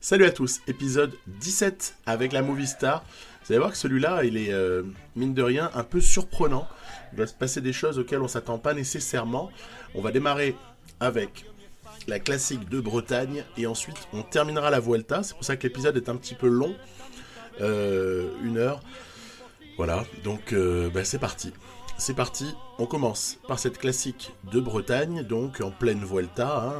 Salut à tous, épisode 17 avec la Movie Star. Vous allez voir que celui-là, il est, mine de rien, un peu surprenant. Il va se passer des choses auxquelles on ne s'attend pas nécessairement. On va démarrer avec la classique de Bretagne et ensuite on terminera la Vuelta. C'est pour ça que l'épisode est un petit peu long, 1 heure. Voilà, donc c'est parti. C'est parti, on commence par cette classique de Bretagne, donc en pleine Vuelta,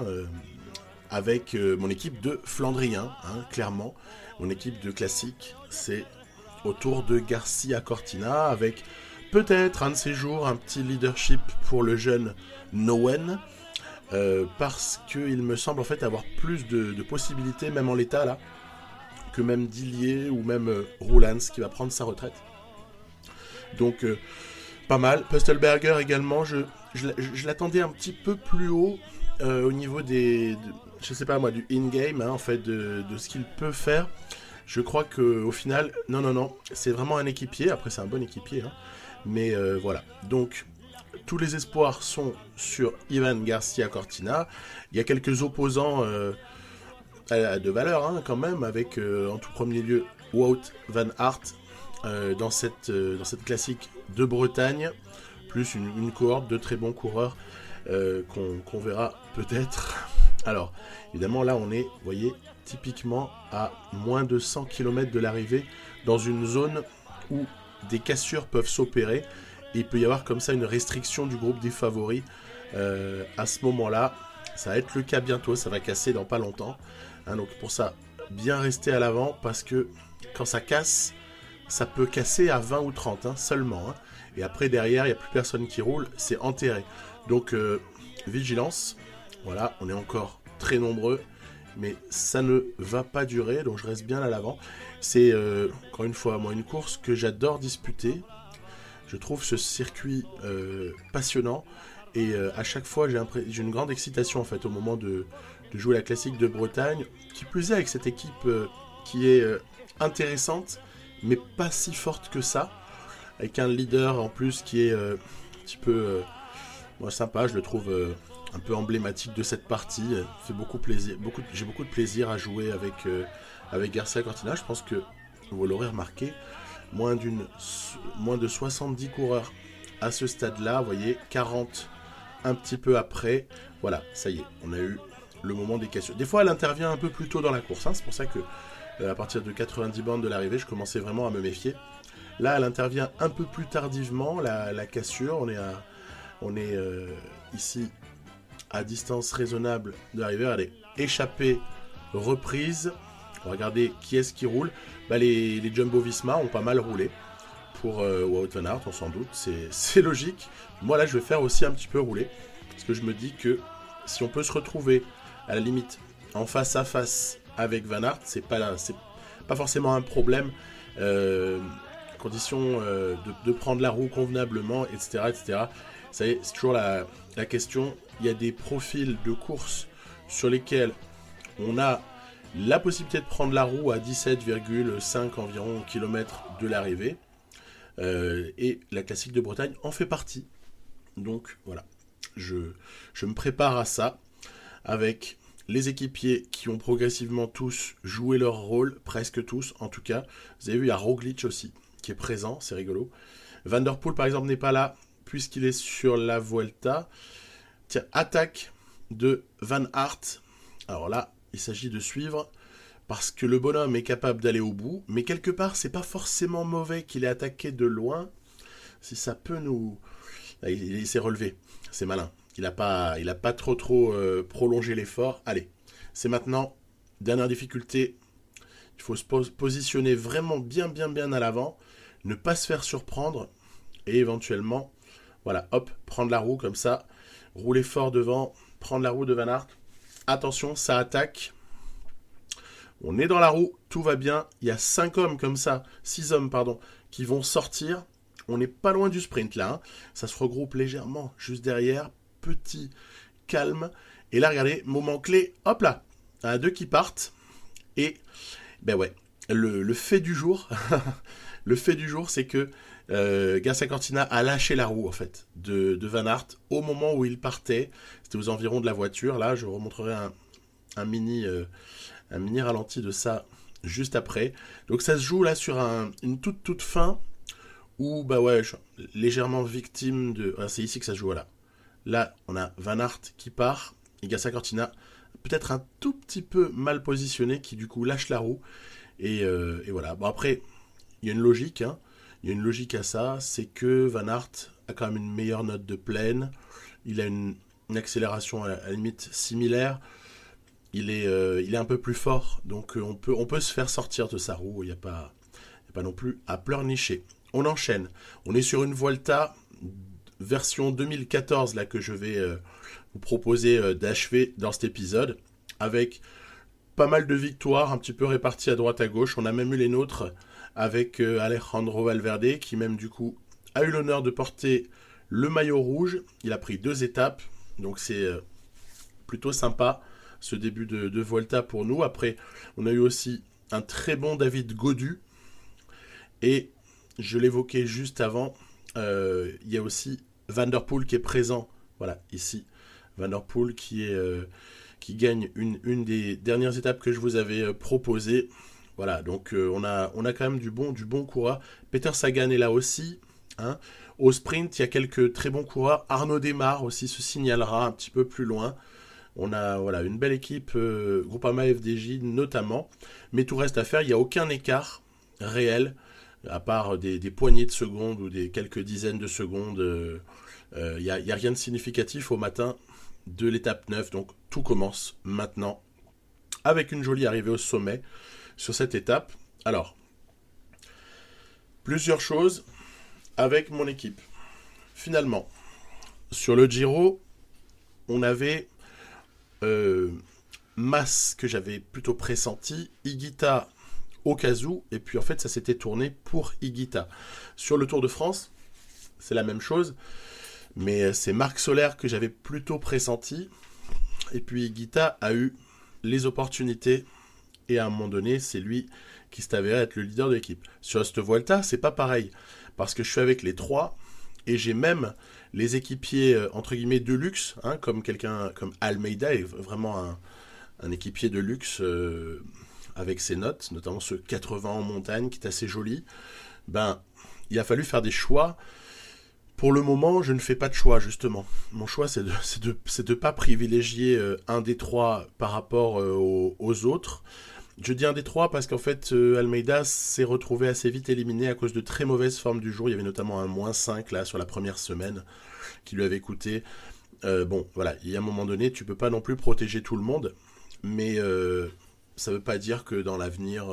avec mon équipe de Flandriens, clairement. Mon équipe de classique, c'est autour de Garcia Cortina, avec peut-être un de ces jours un petit leadership pour le jeune Nowen, parce qu'il me semble en fait avoir plus de possibilités, même en l'état là, que même Dillier ou même Roulans qui va prendre sa retraite. Donc pas mal. Pustelberger également, je l'attendais un petit peu plus haut au niveau je sais pas moi, du in-game, en fait, de ce qu'il peut faire. Je crois qu'au final, non, c'est vraiment un équipier. Après, c'est un bon équipier, mais voilà. Donc, tous les espoirs sont sur Ivan Garcia Cortina. Il y a quelques opposants de valeur, quand même, avec en tout premier lieu Wout van Aert dans cette classique de Bretagne, plus une cohorte de très bons coureurs qu'on verra peut-être. Alors, évidemment, là, on est, vous voyez, typiquement à moins de 100 km de l'arrivée, dans une zone où des cassures peuvent s'opérer, et il peut y avoir comme ça une restriction du groupe des favoris. À ce moment-là, ça va être le cas bientôt, ça va casser dans pas longtemps. Donc pour ça, bien rester à l'avant, parce que quand ça casse, ça peut casser à 20 ou 30 seulement. Et après, derrière, il n'y a plus personne qui roule, c'est enterré. Donc, vigilance. Voilà, on est encore très nombreux, mais ça ne va pas durer, donc je reste bien à l'avant. C'est, encore une fois, moi, une course que j'adore disputer. Je trouve ce circuit passionnant, et à chaque fois, j'ai une grande excitation, en fait, au moment de jouer la classique de Bretagne, qui plus est avec cette équipe qui est intéressante, mais pas si forte que ça, avec un leader en plus qui est un petit peu sympa, je le trouve un peu emblématique de cette partie. Fait beaucoup plaisir, j'ai beaucoup de plaisir à jouer avec Garcia Cortina. Je pense que vous l'aurez remarqué, moins de 70 coureurs à ce stade-là. Vous voyez, 40 un petit peu après. Voilà, ça y est, on a eu le moment des cassures. Des fois, elle intervient un peu plus tôt dans la course. C'est pour ça que à partir de 90 bornes de l'arrivée, je commençais vraiment à me méfier. Là, elle intervient un peu plus tardivement, la cassure. On est ici à distance raisonnable de l'arrivée. Allez, échappée, reprise. On va regarder qui est-ce qui roule. Les Jumbo-Visma ont pas mal roulé pour Wout van Aert, on s'en doute. C'est logique. Moi, là, je vais faire aussi un petit peu rouler. Parce que je me dis que si on peut se retrouver, à la limite, en face à face avec Van Aert, c'est pas forcément un problème. Condition de prendre la roue convenablement, etc. etc. C'est toujours la question. Il y a des profils de course sur lesquels on a la possibilité de prendre la roue à 17,5 environ kilomètres de l'arrivée. Et la classique de Bretagne en fait partie. Donc voilà, je me prépare à ça avec les équipiers qui ont progressivement tous joué leur rôle, presque tous en tout cas. Vous avez vu, il y a Roglic aussi qui est présent, c'est rigolo. Van der Poel par exemple n'est pas là puisqu'il est sur la Vuelta. Tiens, attaque de Van Aert. Alors là, il s'agit de suivre parce que le bonhomme est capable d'aller au bout, mais quelque part, c'est pas forcément mauvais qu'il ait attaqué de loin. Si ça peut nous... Il s'est relevé, c'est malin. Il a pas trop prolongé l'effort. Allez, c'est maintenant. Dernière difficulté. Il faut se positionner vraiment bien à l'avant. Ne pas se faire surprendre. Et éventuellement, voilà, hop, prendre la roue comme ça. Rouler fort devant. Prendre la roue de Van Aert. Attention, ça attaque. On est dans la roue, tout va bien. Il y a 6 hommes, qui vont sortir. On n'est pas loin du sprint là. Ça se regroupe légèrement juste derrière. Petit calme. Et là, regardez, moment clé. Hop là. Il y en a 2 qui partent. Et, le fait du jour, c'est que Garcia Cortina a lâché la roue, en fait, de Van Aert au moment où il partait. C'était aux environs de la voiture. Là, je remontrerai un mini un mini ralenti de ça juste après. Donc ça se joue là sur une toute fin où, bah ouais, légèrement victime de... Ah, c'est ici que ça se joue, voilà. Là, on a Van Aert qui part, Igasa Cortina peut-être un tout petit peu mal positionné, qui du coup lâche la roue, et voilà. Bon après, il y a une logique, hein. Il y a une logique à ça, c'est que Van Aert a quand même une meilleure note de plaine, il a une accélération à la limite similaire, il est un peu plus fort, donc on peut se faire sortir de sa roue, il n'y a pas non plus à pleurnicher. On enchaîne, on est sur une Vuelta version 2014 là que je vais vous proposer d'achever dans cet épisode, avec pas mal de victoires un petit peu réparties à droite à gauche. On a même eu les nôtres avec Alejandro Valverde, qui même du coup a eu l'honneur de porter le maillot rouge. Il a pris 2 étapes, donc c'est plutôt sympa ce début de Vuelta pour nous. Après, on a eu aussi un très bon David Gaudu, et je l'évoquais juste avant, il y a aussi Van der Poel qui est présent, voilà, ici. Van der Poel qui gagne une des dernières étapes que je vous avais proposées. Voilà, donc on a quand même du bon coureur. Peter Sagan est là aussi, hein. Au sprint, il y a quelques très bons coureurs. Arnaud Démare aussi se signalera un petit peu plus loin. On a voilà, une belle équipe, Groupama FDJ notamment. Mais tout reste à faire, il n'y a aucun écart réel, à part des poignées de secondes ou des quelques dizaines de secondes. Il n'y a rien de significatif au matin de l'étape 9, donc tout commence maintenant, avec une jolie arrivée au sommet sur cette étape. Alors, plusieurs choses avec mon équipe. Finalement, sur le Giro, on avait Mas, que j'avais plutôt pressenti, Higuita au cas où, et puis en fait ça s'était tourné pour Higuita. Sur le Tour de France, c'est la même chose, mais c'est Marc Soler que j'avais plutôt pressenti, et puis Higuita a eu les opportunités, et à un moment donné, c'est lui qui s'est avéré être le leader de l'équipe. Sur cette Vuelta, c'est pas pareil, parce que je suis avec les 3, et j'ai même les équipiers entre guillemets de luxe, hein, comme quelqu'un comme Almeida est vraiment un équipier de luxe, avec ses notes, notamment ce 80 en montagne qui est assez joli. Ben, il a fallu faire des choix. Pour le moment, je ne fais pas de choix, justement. Mon choix, c'est de pas privilégier un des 3 par rapport aux autres. Je dis un des 3 parce qu'en fait, Almeida s'est retrouvé assez vite éliminé à cause de très mauvaises formes du jour. Il y avait notamment un -5 là sur la première semaine qui lui avait coûté. Bon, voilà, il y a un moment donné, tu peux pas non plus protéger tout le monde, mais ça veut pas dire que dans l'avenir,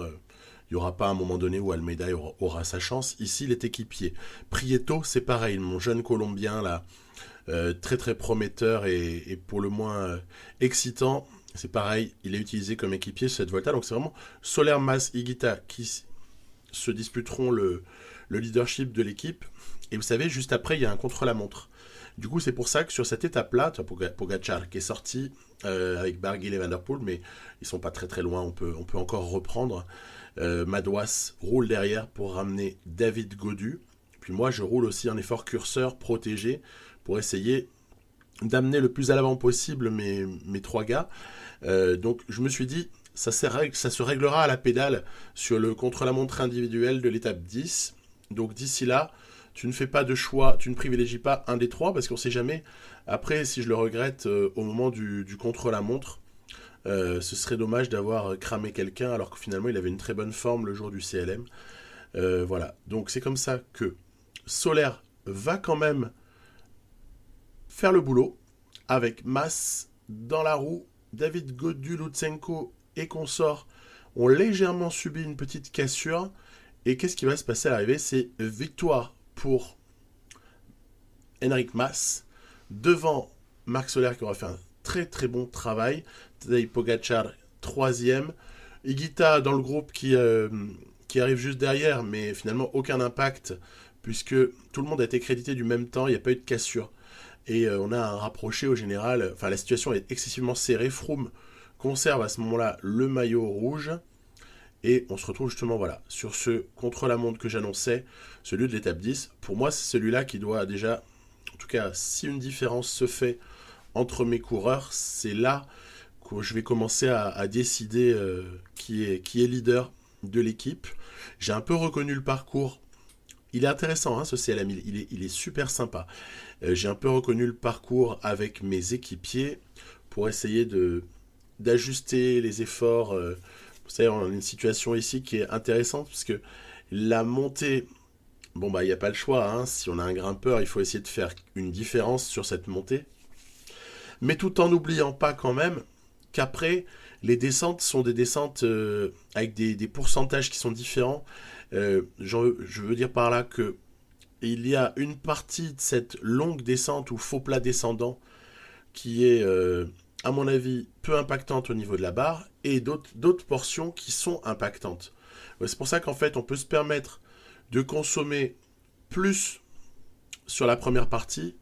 il n'y aura pas un moment donné où Almeida aura sa chance. Ici, il est équipier. Prieto, c'est pareil, mon jeune Colombien là, très très prometteur et pour le moins excitant. C'est pareil, il est utilisé comme équipier sur cette Vuelta. Donc c'est vraiment Soler, Mas, Higuita qui se disputeront le leadership de l'équipe. Et vous savez, juste après, il y a un contre-la-montre. Du coup, c'est pour ça que sur cette étape-là, tu vois, Pogacar qui est sorti avec Barguil et Van der Poel, mais ils sont pas très très loin, on peut encore reprendre. Madouas roule derrière pour ramener David Gaudu. Puis moi, je roule aussi un effort curseur protégé pour essayer d'amener le plus à l'avant possible mes 3 gars. Donc je me suis dit, ça se réglera à la pédale sur le contre-la-montre individuel de l'étape 10. Donc d'ici là, tu ne fais pas de choix, tu ne privilégies pas un des 3, parce qu'on ne sait jamais. Après, si je le regrette au moment du contre-la-montre, ce serait dommage d'avoir cramé quelqu'un alors que finalement il avait une très bonne forme le jour du CLM. Voilà, donc c'est comme ça que Soler va quand même faire le boulot avec Mas dans la roue. David Gaudu, Lutsenko et consorts ont légèrement subi une petite cassure. Et qu'est-ce qui va se passer à l'arrivée? C'est victoire pour Enric Mas devant Marc Soler qui aura fait un très très bon travail. Tadej Pogacar 3e. Higuita dans le groupe qui arrive juste derrière, mais finalement aucun impact puisque tout le monde a été crédité du même temps, il n'y a pas eu de cassure. Et on a un rapproché au général, enfin la situation est excessivement serrée. Froome conserve à ce moment-là le maillot rouge. Et on se retrouve justement voilà, sur ce contre-la-montre que j'annonçais, celui de l'étape 10. Pour moi, c'est celui-là qui doit déjà, en tout cas, si une différence se fait entre mes coureurs, c'est là je vais commencer à décider qui est leader de l'équipe. J'ai un peu reconnu le parcours. Il est intéressant, hein, ce CLM, il est super sympa. J'ai un peu reconnu le parcours avec mes équipiers pour essayer d'ajuster les efforts. Vous savez, on a une situation ici qui est intéressante parce que la montée, bon bah il n'y a pas le choix, hein. Si on a un grimpeur, il faut essayer de faire une différence sur cette montée. Mais tout en n'oubliant pas quand même qu'après, les descentes sont des descentes avec des pourcentages qui sont différents. Je veux dire par là que il y a une partie de cette longue descente ou faux plat descendant qui est, à mon avis, peu impactante au niveau de la barre, et d'autres portions qui sont impactantes. Ouais, c'est pour ça qu'en fait, on peut se permettre de consommer plus sur la première partie,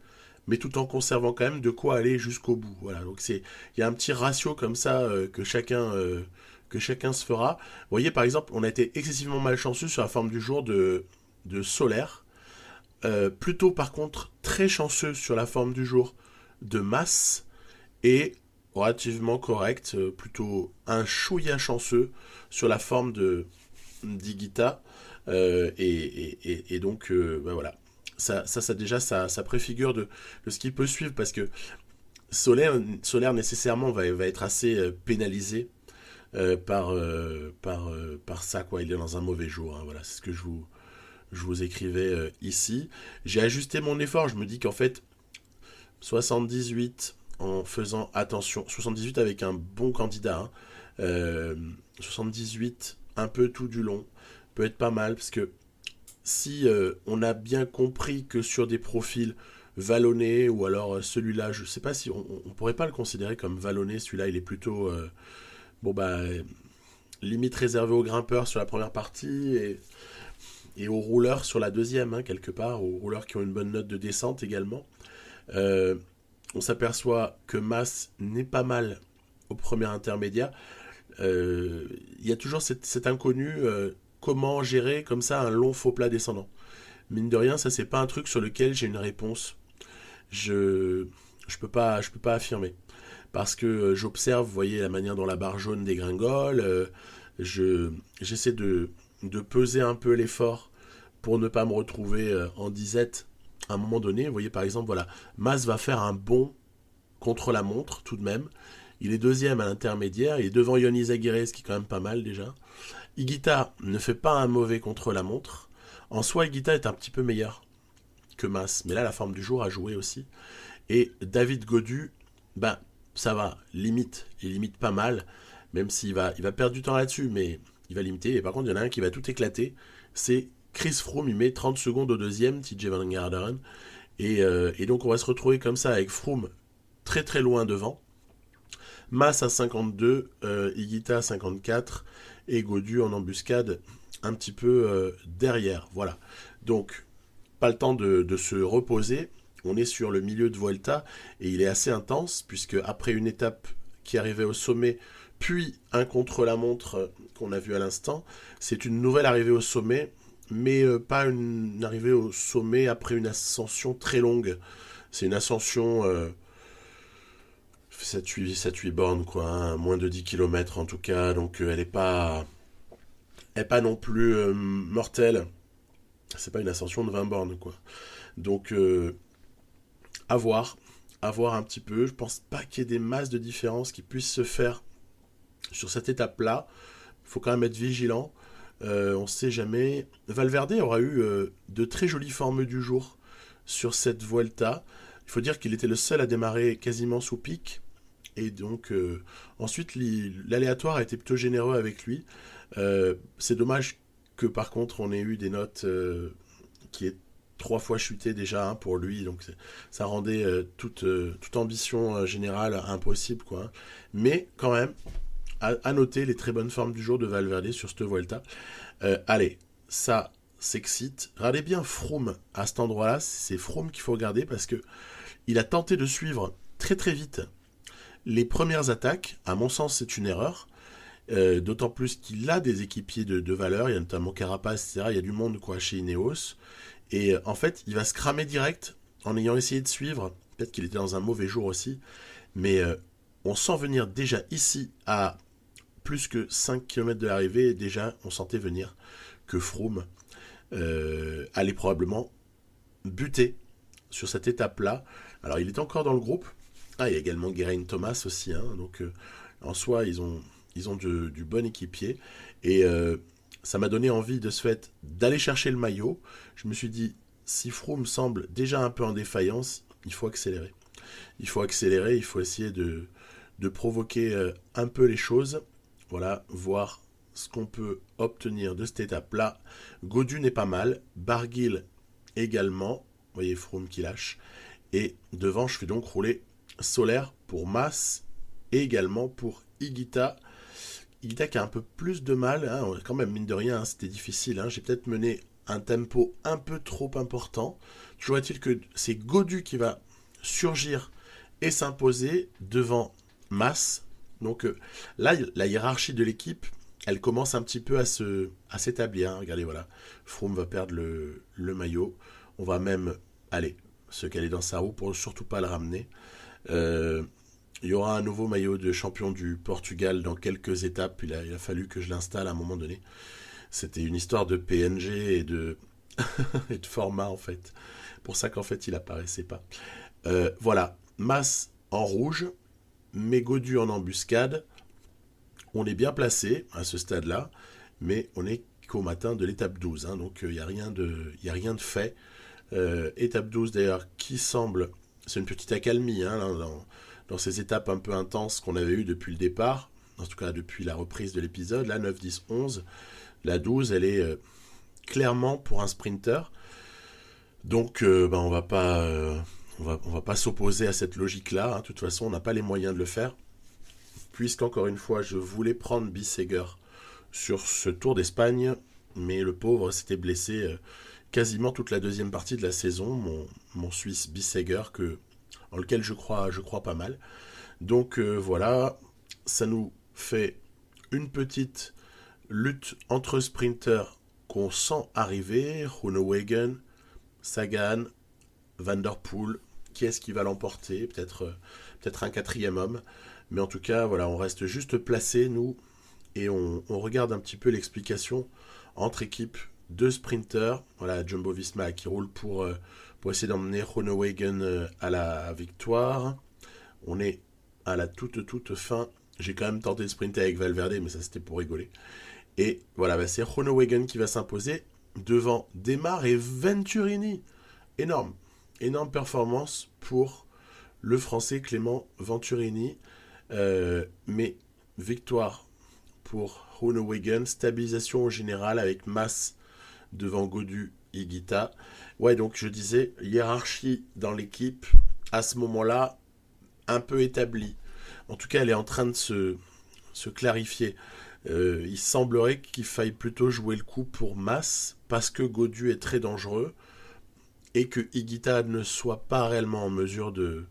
mais tout en conservant quand même de quoi aller jusqu'au bout. Voilà, donc il y a un petit ratio comme ça que chacun se fera. Vous voyez, par exemple, on a été excessivement malchanceux sur la forme du jour de Solaire. Plutôt par contre très chanceux sur la forme du jour de Mass et relativement correct, plutôt un chouïa chanceux sur la forme d'Igita. Et donc ben voilà, ça déjà ça préfigure de ce qui peut suivre, parce que Solaire nécessairement va être assez pénalisé par ça, quoi. Il est dans un mauvais jour, hein, voilà, c'est ce que je vous écrivais ici. J'ai ajusté mon effort, je me dis qu'en fait 78 en faisant attention, 78 avec un bon candidat, hein, 78 un peu tout du long peut être pas mal, parce que si on a bien compris que sur des profils vallonnés, ou alors celui-là, je sais pas si on pourrait pas le considérer comme vallonné, celui-là il est plutôt bon bah limite réservé aux grimpeurs sur la première partie et aux rouleurs sur la deuxième, hein, quelque part, aux rouleurs qui ont une bonne note de descente également. On s'aperçoit que Mass n'est pas mal au premier intermédiaire. Il y a toujours cet inconnu, comment gérer comme ça un long faux plat descendant. Mine de rien, ça c'est pas un truc sur lequel j'ai une réponse. Je peux pas affirmer. Parce que j'observe, vous voyez, la manière dont la barre jaune dégringole. J'essaie de peser un peu l'effort pour ne pas me retrouver en disette à un moment donné. Vous voyez, par exemple, voilà, Mas va faire un bond contre la montre tout de même. Il est deuxième à l'intermédiaire, il est devant Ionis Aguirre, ce qui est quand même pas mal déjà. Higuita ne fait pas un mauvais contre la montre. En soi, Higuita est un petit peu meilleur que Mas, mais là la forme du jour a joué aussi. Et David Gaudu, ben ça va, il limite pas mal, même s'il va perdre du temps là-dessus, mais il va limiter. Et par contre, il y en a un qui va tout éclater, c'est Chris Froome. Il met 30 secondes au deuxième, TJ Van Garderen, et donc on va se retrouver comme ça avec Froome très très loin devant, Mas à 52, Higuita à 54, et Gaudu en embuscade un petit peu derrière. Voilà, donc pas le temps de se reposer. On est sur le milieu de Vuelta et il est assez intense, puisque après une étape qui arrivait au sommet, puis un contre-la-montre qu'on a vu à l'instant, c'est une nouvelle arrivée au sommet, mais pas une arrivée au sommet après une ascension très longue. C'est une ascension 7-8 bornes, quoi, hein, moins de 10 km en tout cas, donc elle n'est pas non plus mortelle. C'est pas une ascension de 20 bornes, quoi. Donc à voir un petit peu. Je pense pas qu'il y ait des masses de différences qui puissent se faire sur cette étape-là. Il faut quand même être vigilant. On ne sait jamais. Valverde aura eu de très jolies formes du jour sur cette Vuelta. Il faut dire qu'il était le seul à démarrer quasiment sous pic. Et donc, ensuite, l'aléatoire a été plutôt généreux avec lui. C'est dommage que, par contre, on ait eu des notes qui est 3 fois chuté déjà, hein, pour lui, donc ça rendait toute ambition générale impossible, quoi. Mais quand même, à noter les très bonnes formes du jour de Valverde sur cette Vuelta. Allez, ça s'excite. Regardez bien Froome à cet endroit-là, c'est Froome qu'il faut regarder, parce que il a tenté de suivre très très vite les premières attaques. À mon sens, c'est une erreur. D'autant plus qu'il a des équipiers de valeur, il y a notamment Carapace, etc. Il y a du monde, quoi, chez Ineos. Et en fait, il va se cramer direct en ayant essayé de suivre. Peut-être qu'il était dans un mauvais jour aussi. Mais on sent venir déjà ici à plus que 5 km de l'arrivée, déjà on sentait venir que Froome allait probablement buter sur cette étape-là. Alors il est encore dans le groupe. Ah, il y a également Geraint Thomas aussi. Hein, donc en soi, ils ont du bon équipier. Et ça m'a donné envie de ce fait d'aller chercher le maillot. Je me suis dit, si Froome semble déjà un peu en défaillance, il faut accélérer. Il faut accélérer, il faut essayer de provoquer un peu les choses. Voilà, voir ce qu'on peut obtenir de cette étape-là. Gaudu n'est pas mal, Barguil également. Vous voyez Froome qui lâche. Et devant, je fais donc rouler Soler pour Mas et également pour Higuita. Higuita qui a un peu plus de mal, hein, quand même, mine de rien, hein, c'était difficile. Hein, j'ai peut-être mené un tempo un peu trop important. Toujours est-il que c'est Gaudu qui va surgir et s'imposer devant Mas. Donc là, la hiérarchie de l'équipe, elle commence un petit peu à s'établir. Hein. Regardez, voilà, Froome va perdre le maillot. On va même, aller se caler dans sa roue pour surtout pas le ramener. Il y aura un nouveau maillot de champion du Portugal dans quelques étapes. Il a fallu que je l'installe à un moment donné. C'était une histoire de PNG et de, et de format en fait. Pour ça qu'en fait il apparaissait pas. Voilà, Mas en rouge, Gaudu en embuscade. On est bien placé à ce stade-là, mais on est qu'au matin de l'étape 12. Hein, donc il n'y a rien de fait. Étape 12 d'ailleurs qui semble... C'est une petite accalmie hein, dans ces étapes un peu intenses qu'on avait eues depuis le départ, en tout cas depuis la reprise de l'épisode, la 9, 10, 11. La 12, elle est clairement pour un sprinter. Donc on va pas s'opposer à cette logique-là. Hein. De toute façon, on n'a pas les moyens de le faire. Puisqu'encore une fois, je voulais prendre Bisseger sur ce Tour d'Espagne, mais le pauvre s'était blessé quasiment toute la deuxième partie de la saison, mon Suisse Bisseger, en lequel je crois pas mal. Donc voilà, ça nous fait une petite lutte entre sprinters qu'on sent arriver. Groenewegen, Sagan, Van Der Poel. Qui est-ce qui va l'emporter? Peut-être un quatrième homme. Mais en tout cas, voilà, on reste juste placé, nous, et on regarde un petit peu l'explication entre équipes de sprinters. Voilà, Jumbo-Visma qui roule pour essayer d'emmener Groenewegen à la victoire. On est à la toute fin. J'ai quand même tenté de sprinter avec Valverde, mais ça c'était pour rigoler. Et voilà, c'est Groenewegen qui va s'imposer devant Démare et Venturini. Énorme performance pour le Français Clément Venturini. Mais victoire pour Groenewegen, stabilisation au général avec Mas devant Gaudu, Higuita. Ouais, donc je disais, hiérarchie dans l'équipe, à ce moment-là, un peu établie. En tout cas, elle est en train de se clarifier. Il semblerait qu'il faille plutôt jouer le coup pour Mas, parce que Gaudu est très dangereux, et que Higuita ne soit pas réellement en mesure de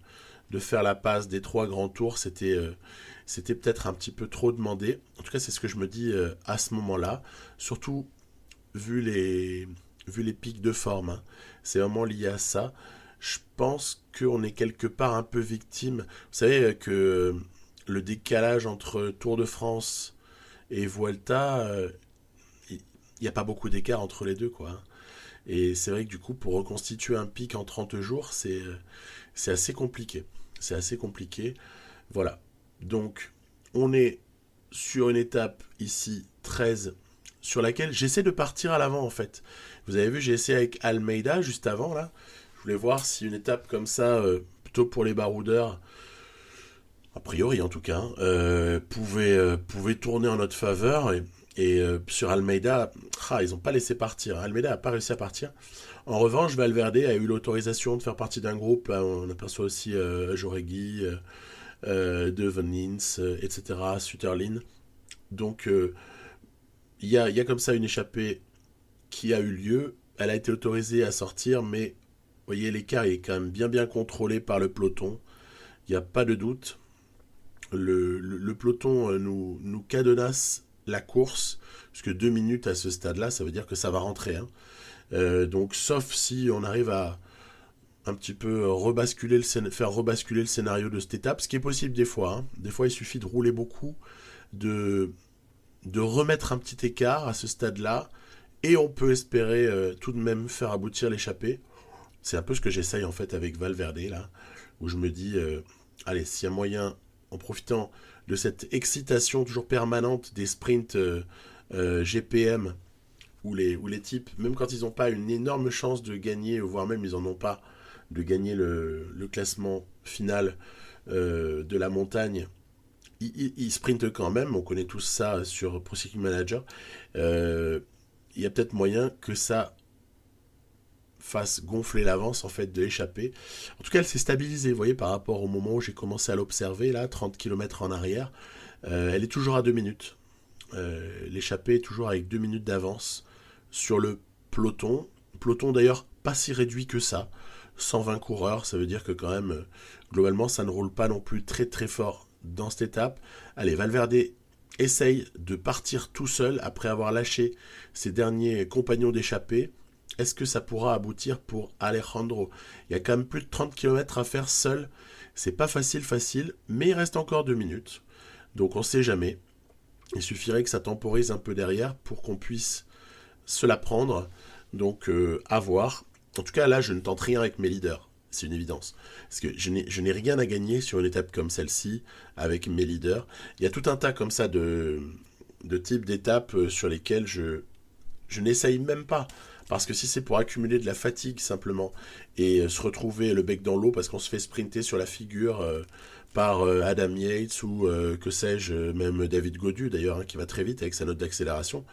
faire la passe des 3 grands tours. C'était peut-être un petit peu trop demandé. En tout cas, c'est ce que je me dis à ce moment-là. Surtout, vu les pics de forme. Hein. C'est vraiment lié à ça. Je pense qu'on est quelque part un peu victime. Vous savez que le décalage entre Tour de France et Vuelta, il n'y a pas beaucoup d'écart entre les deux, quoi. Et c'est vrai que du coup, pour reconstituer un pic en 30 jours, c'est assez compliqué. C'est assez compliqué. Voilà. Donc, on est sur une étape ici, 13, sur laquelle j'essaie de partir à l'avant, en fait. Vous avez vu, j'ai essayé avec Almeida juste avant, là. Je voulais voir si une étape comme ça, plutôt pour les baroudeurs, a priori en tout cas, pouvait tourner en notre faveur. Et sur Almeida, ils n'ont pas laissé partir. Almeida n'a pas réussi à partir. En revanche, Valverde a eu l'autorisation de faire partie d'un groupe. On aperçoit aussi Jauregui, De Venins, etc., Sutterlin. Donc, il y a comme ça une échappée qui a eu lieu. Elle a été autorisée à sortir, mais vous voyez, l'écart est quand même bien contrôlé par le peloton. Il n'y a pas de doute. Le peloton nous cadenasse la course, puisque 2 minutes à ce stade-là, ça veut dire que ça va rentrer. Hein. Donc, sauf si on arrive à un petit peu faire rebasculer le scénario de cette étape, ce qui est possible des fois. Hein. Des fois, il suffit de rouler beaucoup, de, de remettre un petit écart à ce stade-là, et on peut espérer tout de même faire aboutir l'échappée. C'est un peu ce que j'essaye en fait avec Valverde, là, où je me dis, allez, s'il y a moyen, en profitant de cette excitation toujours permanente des sprints GPM, où les types, même quand ils n'ont pas une énorme chance de gagner, voire même ils n'en ont pas, de gagner le classement final de la montagne, ils sprintent quand même. On connaît tous ça sur Pro Cycling Manager. Il y a peut-être moyen que ça fasse gonfler l'avance en fait de l'échappée. En tout cas, elle s'est stabilisée, vous voyez, par rapport au moment où j'ai commencé à l'observer, là, 30 km en arrière. Elle est toujours à 2 minutes. L'échappée est toujours avec 2 minutes d'avance sur le peloton. Peloton d'ailleurs pas si réduit que ça. 120 coureurs, ça veut dire que quand même, globalement, ça ne roule pas non plus très très fort dans cette étape. Allez, Valverde essaye de partir tout seul après avoir lâché ses derniers compagnons d'échappée. Est-ce que ça pourra aboutir pour Alejandro? Il y a quand même plus de 30 km à faire seul. C'est pas facile, mais il reste encore 2 minutes. Donc on sait jamais. Il suffirait que ça temporise un peu derrière pour qu'on puisse se la prendre. Donc à voir. En tout cas, là, je ne tente rien avec mes leaders. C'est une évidence. Parce que je n'ai rien à gagner sur une étape comme celle-ci avec mes leaders. Il y a tout un tas comme ça de types d'étapes sur lesquelles je n'essaye même pas. Parce que si c'est pour accumuler de la fatigue simplement et se retrouver le bec dans l'eau parce qu'on se fait sprinter sur la figure par Adam Yates ou que sais-je, même David Gaudu d'ailleurs, hein, qui va très vite avec sa note d'accélération,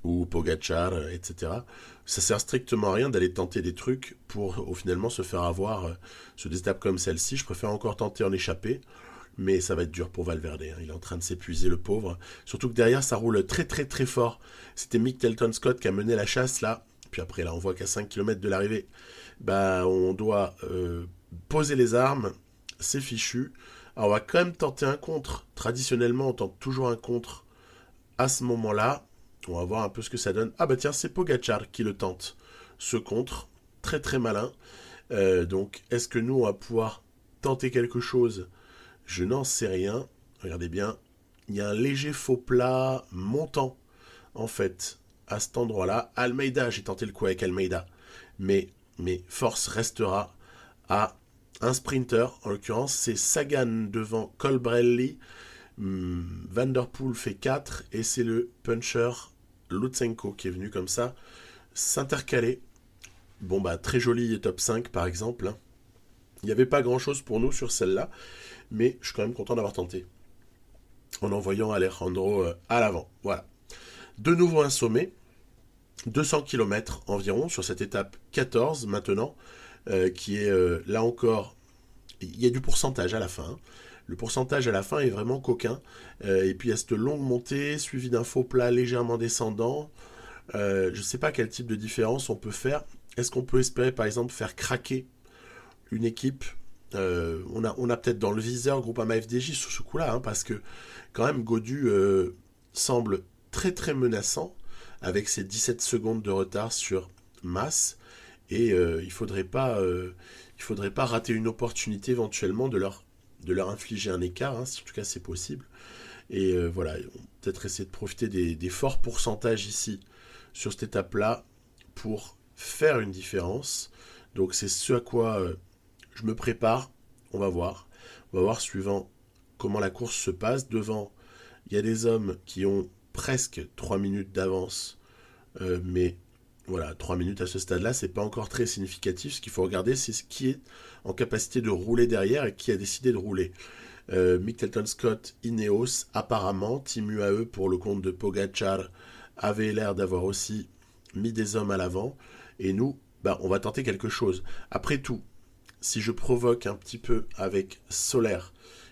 ou Pogacar, etc. Ça sert strictement à rien d'aller tenter des trucs pour finalement se faire avoir sur des étapes comme celle-ci. Je préfère encore tenter en échapper, mais ça va être dur pour Valverde. Hein. Il est en train de s'épuiser, le pauvre. Surtout que derrière, ça roule très très très fort. C'était Mick Telton-Scott qui a mené la chasse là. Puis après, là, on voit qu'à 5 km de l'arrivée, bah, on doit poser les armes. C'est fichu. Alors, on va quand même tenter un contre. Traditionnellement, on tente toujours un contre à ce moment-là. On va voir un peu ce que ça donne. Ah bah tiens, c'est Pogacar qui le tente. Ce contre, très très malin. Donc, est-ce que nous, on va pouvoir tenter quelque chose? Je n'en sais rien. Regardez bien. Il y a un léger faux plat montant, en fait, à cet endroit-là. Almeida, j'ai tenté le coup avec Almeida. Mais force restera à un sprinter. En l'occurrence, c'est Sagan devant Colbrelli. Van der Poel fait 4 et c'est le puncher Lutsenko qui est venu comme ça s'intercaler. Bon bah très joli top 5 par exemple. Hein. Il n'y avait pas grand chose pour nous sur celle-là, mais je suis quand même content d'avoir tenté. En envoyant Alejandro à l'avant. Voilà. De nouveau un sommet. 200 km environ sur cette étape 14 maintenant, qui est là encore, il y a du pourcentage à la fin. Hein. Le pourcentage à la fin est vraiment coquin. Et puis il y a cette longue montée suivie d'un faux plat légèrement descendant. Je ne sais pas quel type de différence on peut faire. Est-ce qu'on peut espérer par exemple faire craquer une équipe? On a peut-être dans le viseur Groupama FDJ sur ce coup-là, hein, parce que quand même Gaudu semble très très menaçant avec ses 17 secondes de retard sur Mas. Et il faudrait pas rater une opportunité éventuellement de leur infliger un écart, hein, si en tout cas c'est possible. Et voilà, on peut peut-être essayer de profiter des forts pourcentages ici, sur cette étape-là, pour faire une différence. Donc c'est ce à quoi je me prépare. On va voir suivant comment la course se passe. Devant, il y a des hommes qui ont presque 3 minutes d'avance, mais voilà, 3 minutes à ce stade-là, c'est pas encore très significatif. Ce qu'il faut regarder, c'est ce qui est en capacité de rouler derrière et qui a décidé de rouler. Mick Telton-Scott, Ineos, apparemment, Team UAE pour le compte de Pogacar avait l'air d'avoir aussi mis des hommes à l'avant. Et nous, bah, on va tenter quelque chose. Après tout, si je provoque un petit peu avec Soler,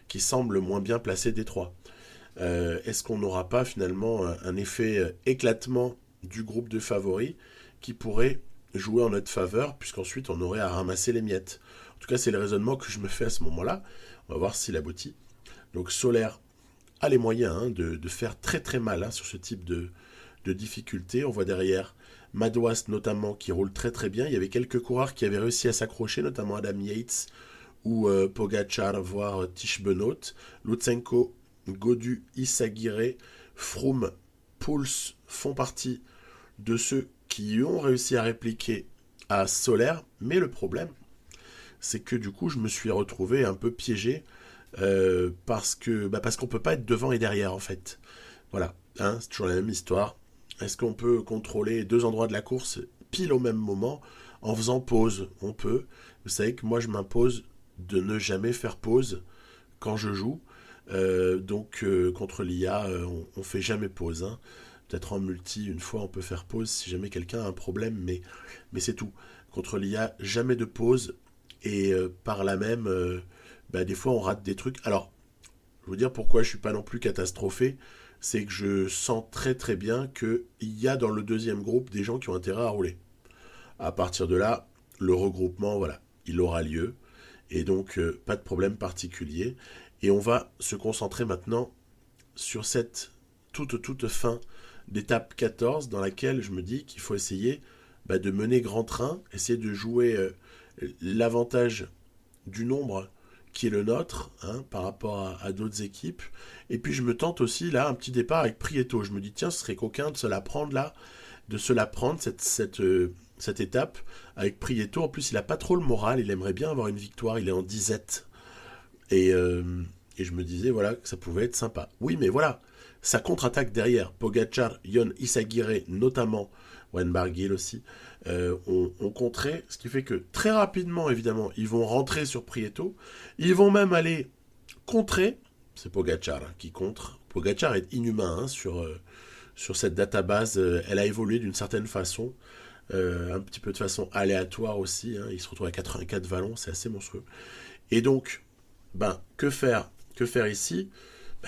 qui semble moins bien placé des trois, est-ce qu'on n'aura pas finalement un effet éclatement du groupe de favoris qui pourrait jouer en notre faveur, puisqu'ensuite on aurait à ramasser les miettes? En tout cas, c'est le raisonnement que je me fais à ce moment-là. On va voir s'il aboutit. Donc Soler a les moyens, hein, de faire très très mal, hein, sur ce type de de difficulté. On voit derrière Madouas notamment qui roule très très bien. Il y avait quelques coureurs qui avaient réussi à s'accrocher, notamment Adam Yates ou Pogacar, voire Tish Benoît. Lutsenko, Gaudu, Izagirre, Froome, Pouls font partie de ceux qui ont réussi à répliquer à Soler. Mais le problème, c'est que du coup, je me suis retrouvé un peu piégé parce qu'on peut pas être devant et derrière en fait. Voilà, hein, c'est toujours la même histoire. Est-ce qu'on peut contrôler deux endroits de la course pile au même moment en faisant pause? On peut. Vous savez que moi je m'impose de ne jamais faire pause quand je joue. Contre l'IA, on fait jamais pause. Hein. Peut-être en multi, une fois on peut faire pause si jamais quelqu'un a un problème, mais c'est tout. Contre l'IA, jamais de pause. Et par là même, des fois on rate des trucs. Alors, je veux dire pourquoi je suis pas non plus catastrophé, c'est que je sens très très bien qu'il y a dans le deuxième groupe des gens qui ont intérêt à rouler. À partir de là, le regroupement, voilà, il aura lieu. Et donc, pas de problème particulier. Et on va se concentrer maintenant sur cette toute fin d'étape 14 dans laquelle je me dis qu'il faut essayer de mener grand train, essayer de jouer l'avantage du nombre qui est le nôtre par rapport à d'autres équipes. Et puis je me tente aussi là un petit départ avec Prieto. Je me dis tiens, ce serait coquin de se la prendre là, cette étape avec Prieto. En plus il a pas trop le moral, il aimerait bien avoir une victoire, il est en disette. Et je me disais voilà que ça pouvait être sympa. Oui mais voilà, ça contre-attaque derrière. Pogacar, Yon, Izagirre notamment, Warren Barguil aussi, ont contré, ce qui fait que très rapidement, évidemment, ils vont rentrer sur Prieto, ils vont même aller contrer, c'est Pogacar qui contre, Pogacar est inhumain sur cette database, elle a évolué d'une certaine façon, un petit peu de façon aléatoire aussi, il se retrouve à 84 vallons, c'est assez monstrueux. Et donc, que faire ici ?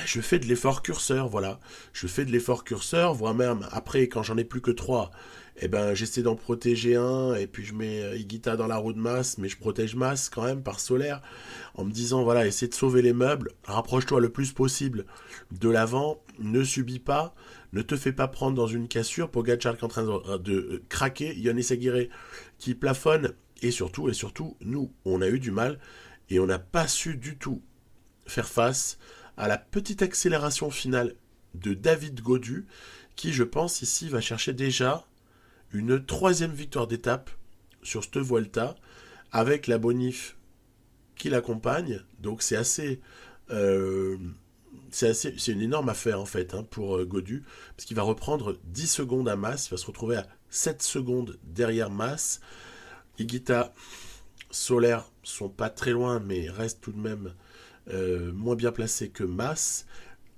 Je fais de l'effort curseur, voilà. Je fais de l'effort curseur, voire même après, quand j'en ai plus que 3, j'essaie d'en protéger un, et puis je mets Higuita dans la roue de Mas, mais je protège Mas quand même par Solaire, en me disant, voilà, essaie de sauver les meubles, rapproche-toi le plus possible de l'avant, ne subis pas, ne te fais pas prendre dans une cassure, Pogacar qui est en train de craquer, Yon Izagirre qui plafonne, et surtout, nous, on a eu du mal, et on n'a pas su du tout faire face à la petite accélération finale de David Gaudu, qui, je pense, ici, va chercher déjà une 3e victoire d'étape sur cette Vuelta, avec la Bonif qui l'accompagne. Donc c'est une énorme affaire, en fait, pour Gaudu, parce qu'il va reprendre 10 secondes à Mas, il va se retrouver à 7 secondes derrière Mas. Higuita, Soler sont pas très loin, mais restent tout de même moins bien placé que Mas.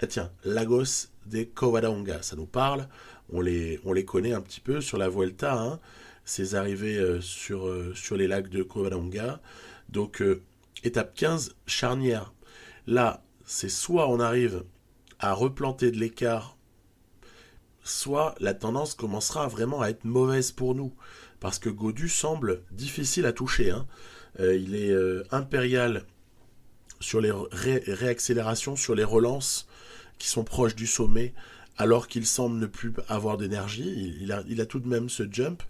Tiens, Lagos de Covadonga, ça nous parle. On les connaît un petit peu sur la Vuelta. Ces arrivées sur les lacs de Covadonga. Donc, étape 15, charnière. Là, c'est soit on arrive à replanter de l'écart, soit la tendance commencera vraiment à être mauvaise pour nous. Parce que Gaudu semble difficile à toucher. Il est impérial sur les réaccélérations, sur les relances qui sont proches du sommet, alors qu'il semble ne plus avoir d'énergie. Il a tout de même ce jump,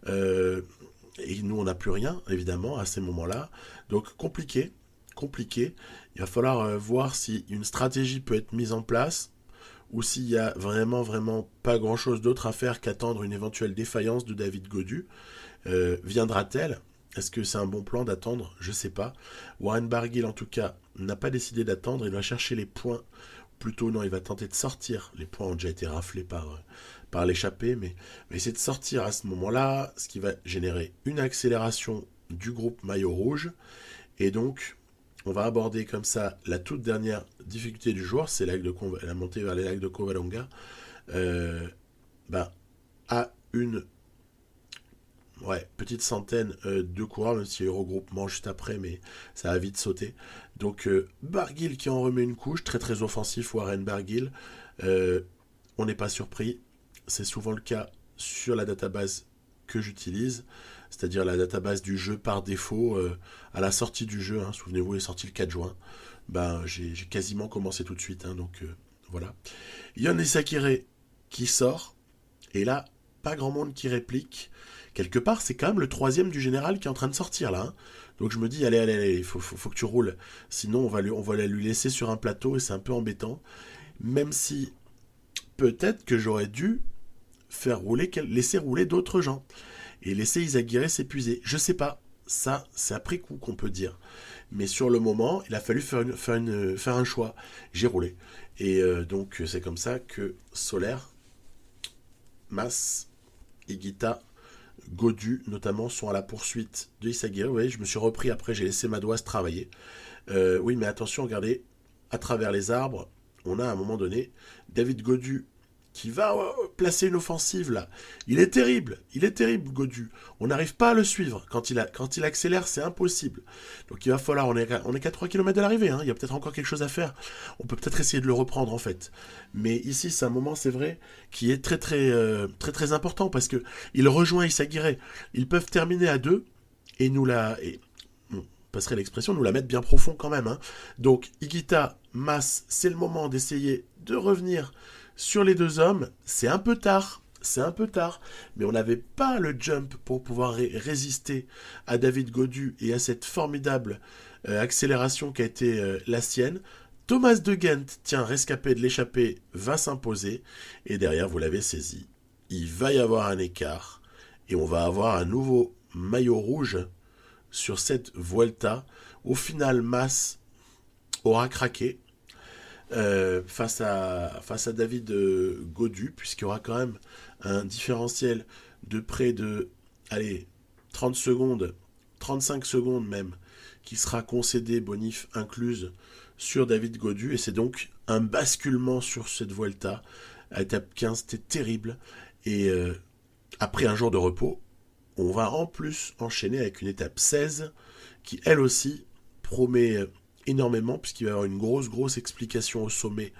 et nous on n'a plus rien, évidemment, à ces moments-là. Donc compliqué. Il va falloir voir si une stratégie peut être mise en place, ou s'il y a vraiment pas grand-chose d'autre à faire qu'attendre une éventuelle défaillance de David Gaudu. Viendra-t-elle ? Est-ce que c'est un bon plan d'attendre ? Je ne sais pas. Warren Barguil, en tout cas, n'a pas décidé d'attendre. Il va chercher les points. Plutôt, non, il va tenter de sortir. Les points ont déjà été raflés par l'échappée, mais il va essayer de sortir à ce moment-là, ce qui va générer une accélération du groupe maillot rouge. Et donc, on va aborder comme ça la toute dernière difficulté du jour, c'est la montée vers les lacs de Covadonga. À une petite centaine de coureurs, même s'il y a eu regroupement juste après, mais ça a vite sauté. Donc Barguil qui en remet une couche, très très offensif, Warren Barguil. On n'est pas surpris, c'est souvent le cas sur la database que j'utilise, c'est-à-dire la database du jeu par défaut, à la sortie du jeu, souvenez-vous, il est sorti le 4 juin, j'ai quasiment commencé tout de suite, donc voilà. Yon Izagirre qui sort, Et là, pas grand monde qui réplique. Quelque part, c'est quand même le troisième du général qui est en train de sortir là. Hein. Donc je me dis, allez, il faut que tu roules. Sinon, on va lui laisser sur un plateau et c'est un peu embêtant. Même si peut-être que j'aurais dû laisser rouler d'autres gens. Et laisser Izagirre s'épuiser. Je sais pas. Ça, c'est après coup qu'on peut dire. Mais sur le moment, il a fallu faire un choix. J'ai roulé. Et donc, c'est comme ça que Solaire, Mas, Higuita, Godu, notamment, sont à la poursuite de Izagirre. Oui, je me suis repris après, j'ai laissé Madouas travailler. Oui, mais attention, regardez, à travers les arbres, on a à un moment donné David Godu qui va placer une offensive là. Il est terrible, Godu. On n'arrive pas à le suivre. Quand il accélère, c'est impossible. Donc il va falloir, on est qu'à 3 km de l'arrivée, hein. Il y a peut-être encore quelque chose à faire. On peut peut-être essayer de le reprendre en fait. Mais ici, c'est un moment, c'est vrai, qui est très important parce que il rejoint Izagirre. Ils peuvent terminer à 2 et passerait l'expression, nous la mettre bien profond quand même. Hein. Donc, Higuita, Mas, c'est le moment d'essayer de revenir sur les deux hommes. C'est un peu tard, mais on n'avait pas le jump pour pouvoir résister à David Godu et à cette formidable accélération qui a été la sienne. Thomas de Ghent, rescapé de l'échappée, va s'imposer. Et derrière, vous l'avez saisi, il va y avoir un écart. Et on va avoir un nouveau maillot rouge sur cette Vuelta. Au final, Mas aura craqué face à David Godu, puisqu'il y aura quand même un différentiel de près de 30 secondes, 35 secondes même, qui sera concédé, bonif incluse, sur David Godu, et c'est donc un basculement sur cette Vuelta. À l'étape 15, c'était terrible, et après un jour de repos, on va en plus enchaîner avec une étape 16 qui, elle aussi, promet énormément, puisqu'il va y avoir une grosse explication au sommet,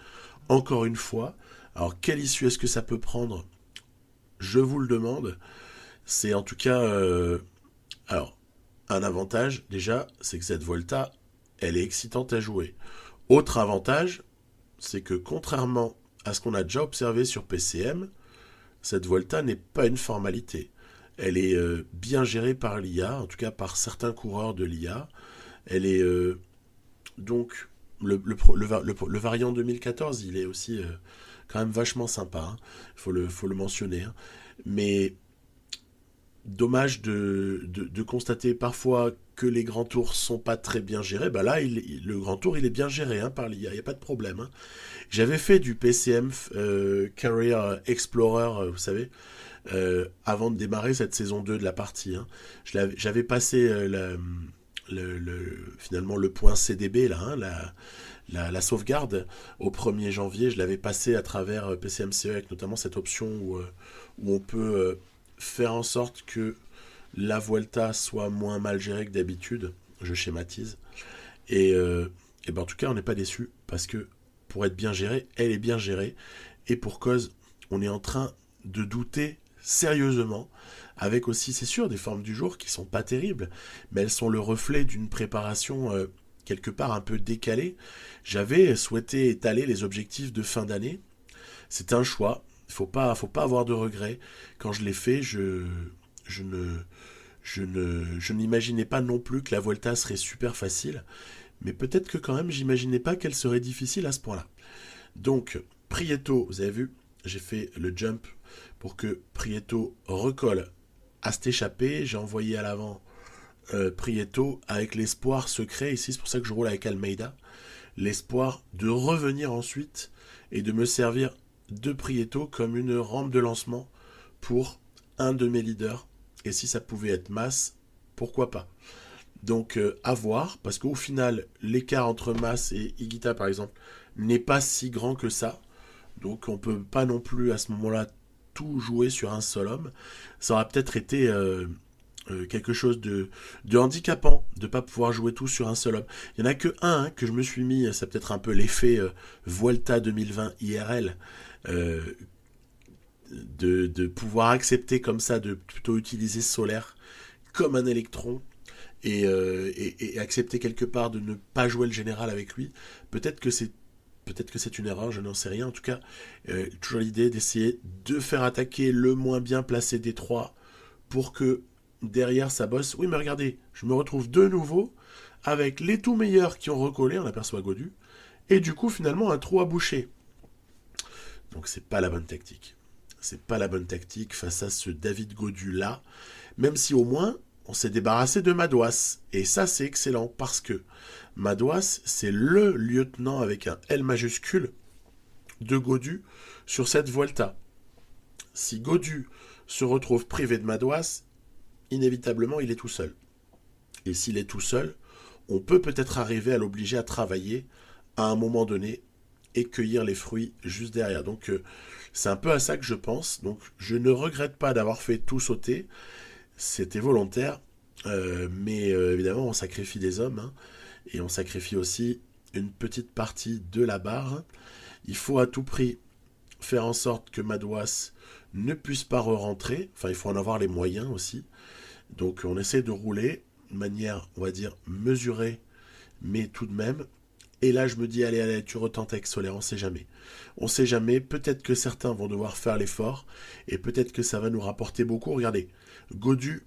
encore une fois. Alors, quelle issue est-ce que ça peut prendre? Je vous le demande. C'est en tout cas... alors, un avantage, déjà, c'est que cette Volta, elle est excitante à jouer. Autre avantage, c'est que contrairement à ce qu'on a déjà observé sur PCM, cette Volta n'est pas une formalité. Elle est bien gérée par l'IA, en tout cas par certains coureurs de l'IA. Elle est donc le variant 2014, il est aussi quand même vachement sympa. Hein. Faut le mentionner. Hein. Mais dommage de constater parfois que les grands tours sont pas très bien gérés. Bah là, le grand tour, il est bien géré hein, par l'IA, il n'y a pas de problème. Hein. J'avais fait du PCM Career Explorer, vous savez, avant de démarrer cette saison 2 de la partie. Hein. J'avais passé finalement le point CDB, là, hein, la sauvegarde, au 1er janvier. Je l'avais passé à travers PCMCE avec notamment cette option où on peut faire en sorte que la Vuelta soit moins mal gérée que d'habitude. Je schématise. Et ben en tout cas, on n'est pas déçu parce que pour être bien gérée, elle est bien gérée. Et pour cause, on est en train de douter sérieusement, avec aussi, c'est sûr, des formes du jour qui sont pas terribles, mais elles sont le reflet d'une préparation quelque part un peu décalée. J'avais souhaité étaler les objectifs de fin d'année. C'est un choix. Il faut pas avoir de regrets. Quand je l'ai fait, je n'imaginais pas non plus que la Vuelta serait super facile, mais peut-être que quand même, j'imaginais pas qu'elle serait difficile à ce point-là. Donc, Prieto, vous avez vu, j'ai fait le jump pour que Prieto recolle à cette échappée. J'ai envoyé à l'avant Prieto avec l'espoir secret, ici c'est pour ça que je roule avec Almeida, l'espoir de revenir ensuite et de me servir de Prieto comme une rampe de lancement pour un de mes leaders. Et si ça pouvait être Mas, pourquoi pas. Donc à voir, parce qu'au final, l'écart entre Mas et Higuita par exemple n'est pas si grand que ça. Donc on peut pas non plus à ce moment-là tout jouer sur un seul homme. Ça aurait peut-être été quelque chose de handicapant de ne pas pouvoir jouer tout sur un seul homme. Il n'y en a que un hein, que je me suis mis, c'est peut-être un peu l'effet Vuelta 2020 IRL, de pouvoir accepter comme ça, de plutôt utiliser Solaire comme un électron, et accepter quelque part de ne pas jouer le général avec lui. Peut-être que c'est peut-être que c'est une erreur, je n'en sais rien. En tout cas, toujours l'idée d'essayer de faire attaquer le moins bien placé des trois pour que derrière ça bosse. Oui, mais regardez, je me retrouve de nouveau avec les tout meilleurs qui ont recollé, on aperçoit Godu, et du coup, finalement, un trou à boucher. Donc, c'est pas la bonne tactique. C'est pas la bonne tactique face à ce David Godu là, même si au moins on s'est débarrassé de Madouas. Et ça, c'est excellent parce que Madouas, c'est le lieutenant avec un L majuscule de Godu sur cette Vuelta. Si Godu se retrouve privé de Madouas, inévitablement, il est tout seul. Et s'il est tout seul, on peut peut-être arriver à l'obliger à travailler à un moment donné et cueillir les fruits juste derrière. Donc, c'est un peu à ça que je pense. Donc, je ne regrette pas d'avoir fait tout sauter. C'était volontaire. Mais évidemment, on sacrifie des hommes. Hein, et on sacrifie aussi une petite partie de la barre. Il faut à tout prix faire en sorte que Madouas ne puisse pas re-rentrer. Enfin, il faut en avoir les moyens aussi. Donc, on essaie de rouler de manière, on va dire, mesurée, mais tout de même. Et là, je me dis, allez, tu retentes avec Soler, on sait jamais. On sait jamais, peut-être que certains vont devoir faire l'effort, et peut-être que ça va nous rapporter beaucoup. Regardez, Godu,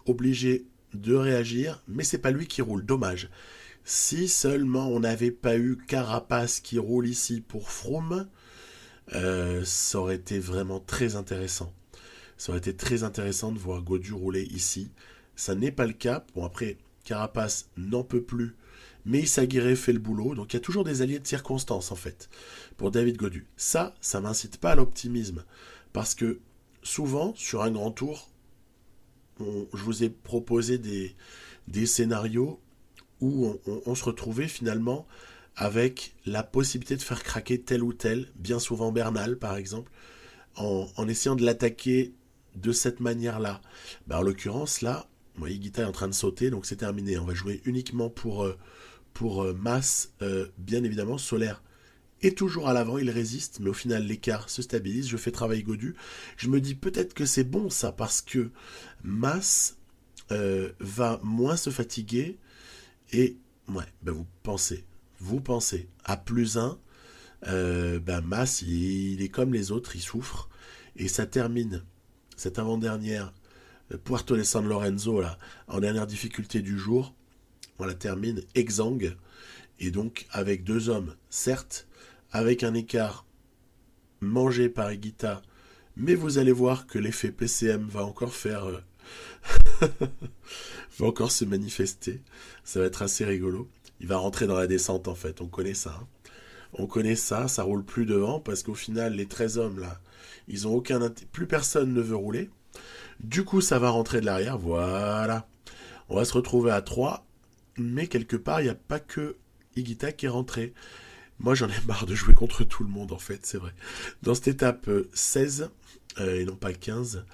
obligé de réagir, mais c'est pas lui qui roule, dommage. Si seulement on n'avait pas eu Carapace qui roule ici pour Froome, ça aurait été vraiment très intéressant. Ça aurait été très intéressant de voir Godu rouler ici. Ça n'est pas le cas. Bon, après, Carapace n'en peut plus, mais Isagire fait le boulot. Donc, il y a toujours des alliés de circonstance, en fait, pour David Godu. Ça m'incite pas à l'optimisme. Parce que, souvent, sur un grand tour, je vous ai proposé des scénarios où on se retrouvait finalement avec la possibilité de faire craquer tel ou tel, bien souvent Bernal, par exemple, en essayant de l'attaquer de cette manière-là. En l'occurrence, là, Higuita est en train de sauter, donc c'est terminé. On va jouer uniquement pour Mas, bien évidemment. Soler est toujours à l'avant, il résiste, mais au final, l'écart se stabilise. Je fais travailler Godu. Je me dis peut-être que c'est bon, ça, parce que Mas va moins se fatiguer. Et, vous pensez, à +1, Mas, il est comme les autres, il souffre. Et ça termine, cette avant-dernière, Puerto de San Lorenzo, là, en dernière difficulté du jour, on la termine exsangue, et donc avec 2 hommes, certes, avec un écart mangé par Higuita, mais vous allez voir que l'effet PCM va encore faire... va encore se manifester, ça va être assez rigolo. Il va rentrer dans la descente en fait, on connaît ça. Hein. On connaît ça, ça roule plus devant, parce qu'au final, les 13 hommes là, ils ont aucun plus personne ne veut rouler. Du coup, ça va rentrer de l'arrière, voilà. On va se retrouver à 3, mais quelque part, il n'y a pas que Higuita qui est rentré. Moi, j'en ai marre de jouer contre tout le monde, en fait, c'est vrai. Dans cette étape 16, et non pas 15,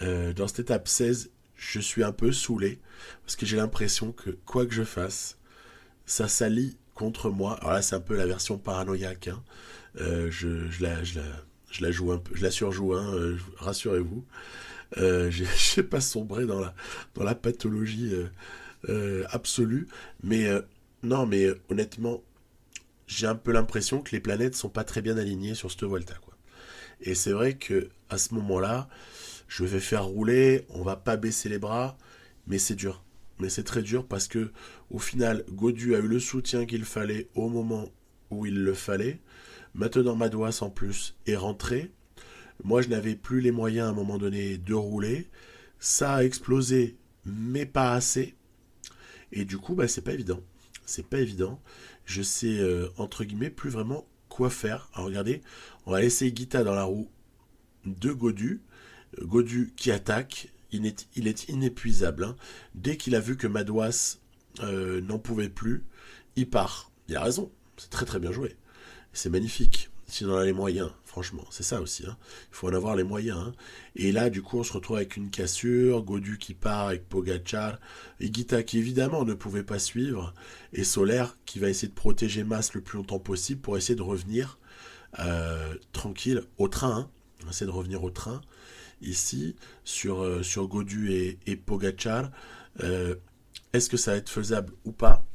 dans cette étape 16, je suis un peu saoulé, parce que j'ai l'impression que, quoi que je fasse, ça s'allie contre moi. Alors là, c'est un peu la version paranoïaque, hein. Je la joue un peu, je la surjoue, hein, rassurez-vous. J'ai pas sombré dans la pathologie absolue, mais non, mais honnêtement, j'ai un peu l'impression que les planètes sont pas très bien alignées sur cette Volta, quoi. Et c'est vrai que à ce moment-là, je vais faire rouler, on va pas baisser les bras, mais c'est dur. Mais c'est très dur parce que au final, Godu a eu le soutien qu'il fallait au moment où il le fallait. Maintenant, Madouas en plus est rentré. Moi, je n'avais plus les moyens à un moment donné de rouler. Ça a explosé, mais pas assez. Et du coup, c'est pas évident. C'est pas évident. Je sais, entre guillemets, plus vraiment quoi faire. Alors regardez, on va laisser Higuita dans la roue de Godu. Godu qui attaque. Il est inépuisable. Hein. Dès qu'il a vu que Madouas n'en pouvait plus, il part. Il a raison. C'est très très bien joué. C'est magnifique. Si on a les moyens, franchement, c'est ça aussi. Hein. Il faut en avoir les moyens. Hein. Et là, du coup, on se retrouve avec une cassure, Godu qui part avec Pogacar, Higuita qui évidemment ne pouvait pas suivre, et Soler qui va essayer de protéger Mas le plus longtemps possible pour essayer de revenir tranquille au train. Hein. On va essayer de revenir au train ici sur Godu et Pogacar. Est-ce que ça va être faisable ou pas?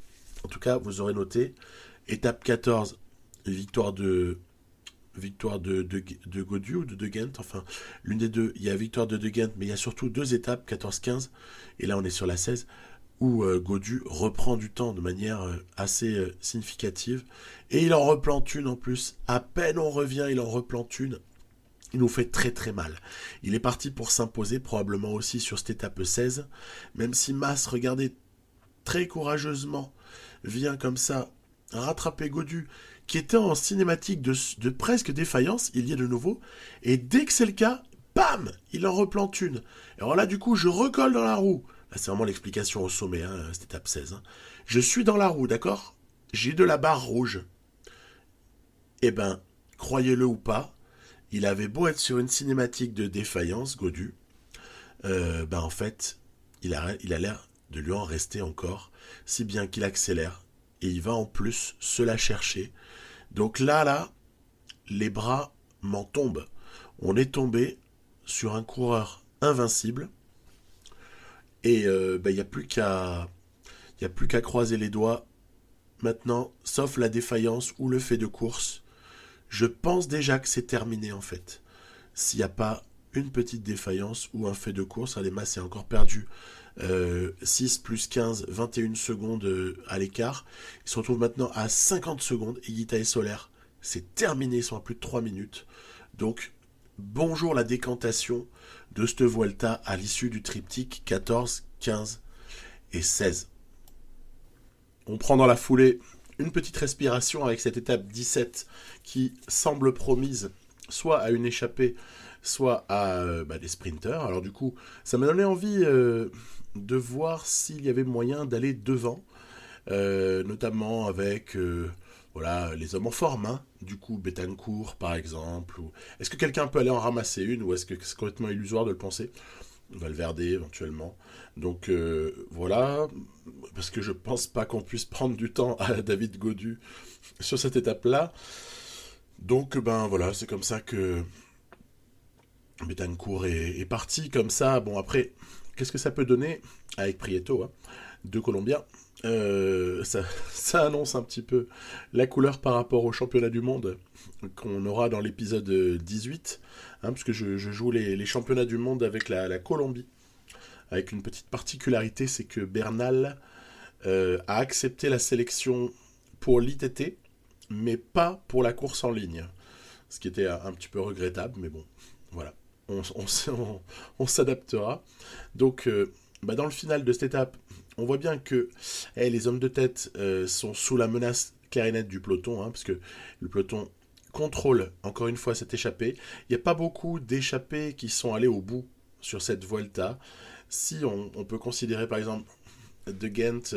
En tout cas, vous aurez noté, étape 14, victoire de Gaudu ou de Ghent, enfin l'une des deux. Il y a victoire de Ghent, mais il y a surtout deux étapes, 14-15, et là on est sur la 16, où Gaudu reprend du temps de manière assez significative, et il en replante une en plus. À peine on revient, il en replante une. Il nous fait très très mal. Il est parti pour s'imposer, probablement aussi sur cette étape 16, même si Mas, regardez, très courageusement, vient comme ça rattraper Gaudu, qui était en cinématique de presque défaillance, il y est de nouveau, et dès que c'est le cas, bam, il en replante une. Alors là, du coup, je recolle dans la roue. Là, c'est vraiment l'explication au sommet, hein, cette étape 16. Hein. Je suis dans la roue, d'accord? J'ai de la barre rouge. Eh ben, croyez-le ou pas, il avait beau être sur une cinématique de défaillance, Gaudu, ben en fait, il a l'air de lui en rester encore, si bien qu'il accélère, et il va en plus se la chercher. Donc là, les bras m'en tombent. On est tombé sur un coureur invincible, et ben, il n'y a plus qu'à croiser les doigts maintenant, sauf la défaillance ou le fait de course. Je pense déjà que c'est terminé en fait. S'il n'y a pas une petite défaillance ou un fait de course, Mas est encore perdu 6 plus 15, 21 secondes à l'écart. Il se retrouve maintenant à 50 secondes. Higuita et Solaire, c'est terminé, ils sont à plus de 3 minutes. Donc, bonjour la décantation de cette Vuelta à l'issue du triptyque 14, 15 et 16. On prend dans la foulée une petite respiration avec cette étape 17 qui semble promise soit à une échappée, soit à des sprinters. Alors du coup, ça m'a donné envie de voir s'il y avait moyen d'aller devant, notamment avec voilà, les hommes en forme, hein. Du coup Bettencourt par exemple. Ou... Est-ce que quelqu'un peut aller en ramasser une, ou est-ce que c'est complètement illusoire de le penser? Valverde éventuellement. Donc voilà, parce que je pense pas qu'on puisse prendre du temps à David Gaudu sur cette étape-là. Donc ben voilà, c'est comme ça que Bettencourt est parti comme ça. Bon après, qu'est-ce que ça peut donner avec Prieto, hein, deux Colombiens? Ça annonce un petit peu la couleur par rapport au championnat du monde qu'on aura dans l'épisode 18, hein, parce que je joue les championnats du monde avec la Colombie, avec une petite particularité, c'est que Bernal a accepté la sélection pour l'ITT, mais pas pour la course en ligne, ce qui était un petit peu regrettable, mais bon, voilà, on s'adaptera. Donc, dans le final de cette étape, on voit bien que les hommes de tête sont sous la menace claire et nette du peloton, hein, parce que le peloton contrôle encore une fois cette échappée. Il n'y a pas beaucoup d'échappées qui sont allées au bout sur cette Vuelta. Si on peut considérer par exemple de Ghent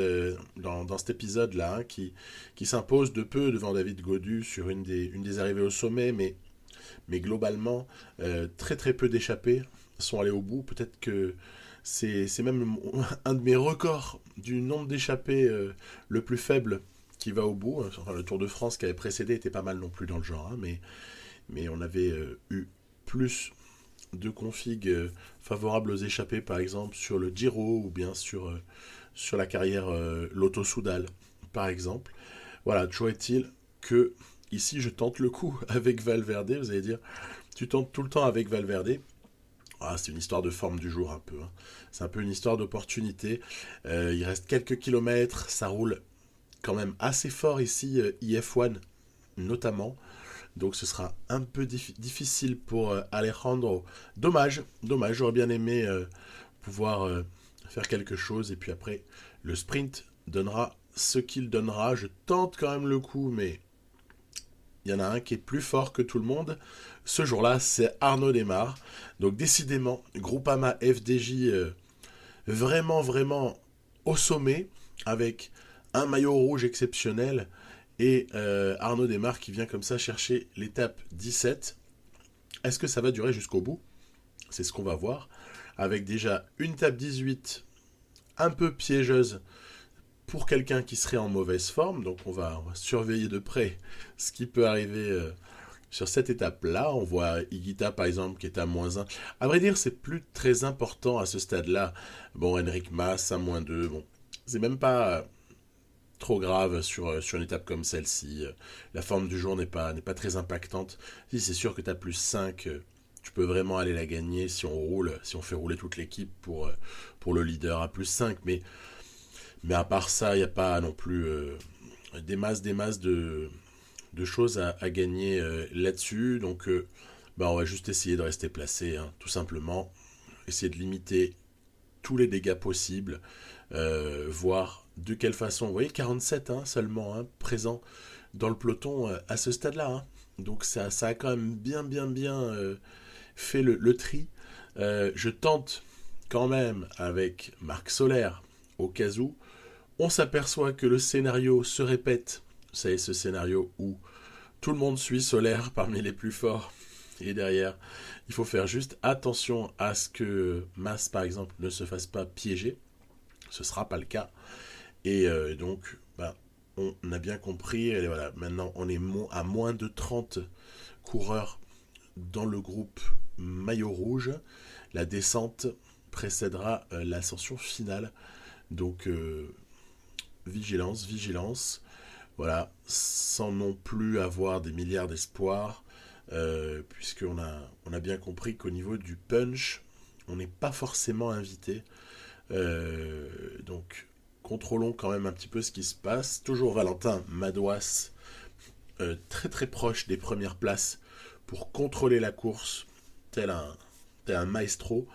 dans cet épisode-là, hein, qui s'impose de peu devant David Gaudu sur une des arrivées au sommet, mais globalement, très très peu d'échappées sont allées au bout. Peut-être que c'est même un de mes records du nombre d'échappées le plus faible qui va au bout. Enfin, le Tour de France qui avait précédé était pas mal non plus dans le genre, hein, mais on avait eu plus de configs favorables aux échappées, par exemple sur le Giro ou bien sur la carrière Lotto Soudal, par exemple. Voilà, toujours est-il que ici je tente le coup avec Valverde. Vous allez dire, tu tentes tout le temps avec Valverde. Ah, c'est une histoire de forme du jour un peu, hein. C'est un peu une histoire d'opportunité. Il reste quelques kilomètres, ça roule quand même assez fort ici, IF1 notamment. Donc ce sera un peu difficile pour Alejandro. Dommage, j'aurais bien aimé pouvoir faire quelque chose. Et puis après, le sprint donnera ce qu'il donnera. Je tente quand même le coup, mais il y en a un qui est plus fort que tout le monde. Ce jour-là, c'est Arnaud Démare. Donc décidément, Groupama FDJ vraiment, vraiment au sommet, avec un maillot rouge exceptionnel, et Arnaud Démare qui vient comme ça chercher l'étape 17. Est-ce que ça va durer jusqu'au bout? C'est ce qu'on va voir, avec déjà une étape 18 un peu piégeuse pour quelqu'un qui serait en mauvaise forme. Donc on va surveiller de près ce qui peut arriver sur cette étape-là. On voit Higuita par exemple qui est à -1. À vrai dire, c'est plus très important à ce stade-là. Bon, Enric Mas à -2. Bon, c'est même pas trop grave sur une étape comme celle-ci. La forme du jour n'est pas très impactante. Si c'est sûr que tu as plus 5, tu peux vraiment aller la gagner si on fait rouler toute l'équipe pour le leader à plus 5. Mais à part ça, il n'y a pas non plus des masses de choses à gagner là-dessus. Donc on va juste essayer de rester placé, hein, tout simplement. Essayer de limiter tous les dégâts possibles, voir de quelle façon. Vous voyez, 47 seulement présents dans le peloton à ce stade-là. Donc ça a quand même bien fait le tri. Je tente quand même avec Marc Soler au cas où. On s'aperçoit que le scénario se répète. Vous savez, ce scénario où tout le monde suit Soler parmi les plus forts. Et derrière, il faut faire juste attention à ce que Mas, par exemple, ne se fasse pas piéger. Ce ne sera pas le cas. Et donc, on a bien compris. Et voilà, maintenant, on est à moins de 30 coureurs dans le groupe maillot rouge. La descente précédera l'ascension finale. Donc, vigilance. Voilà, sans non plus avoir des milliards d'espoirs. Puisqu'on a bien compris qu'au niveau du punch, on n'est pas forcément invité. Donc, contrôlons quand même un petit peu ce qui se passe. Toujours Valentin Madouas, très très proche des premières places pour contrôler la course, tel un maestro.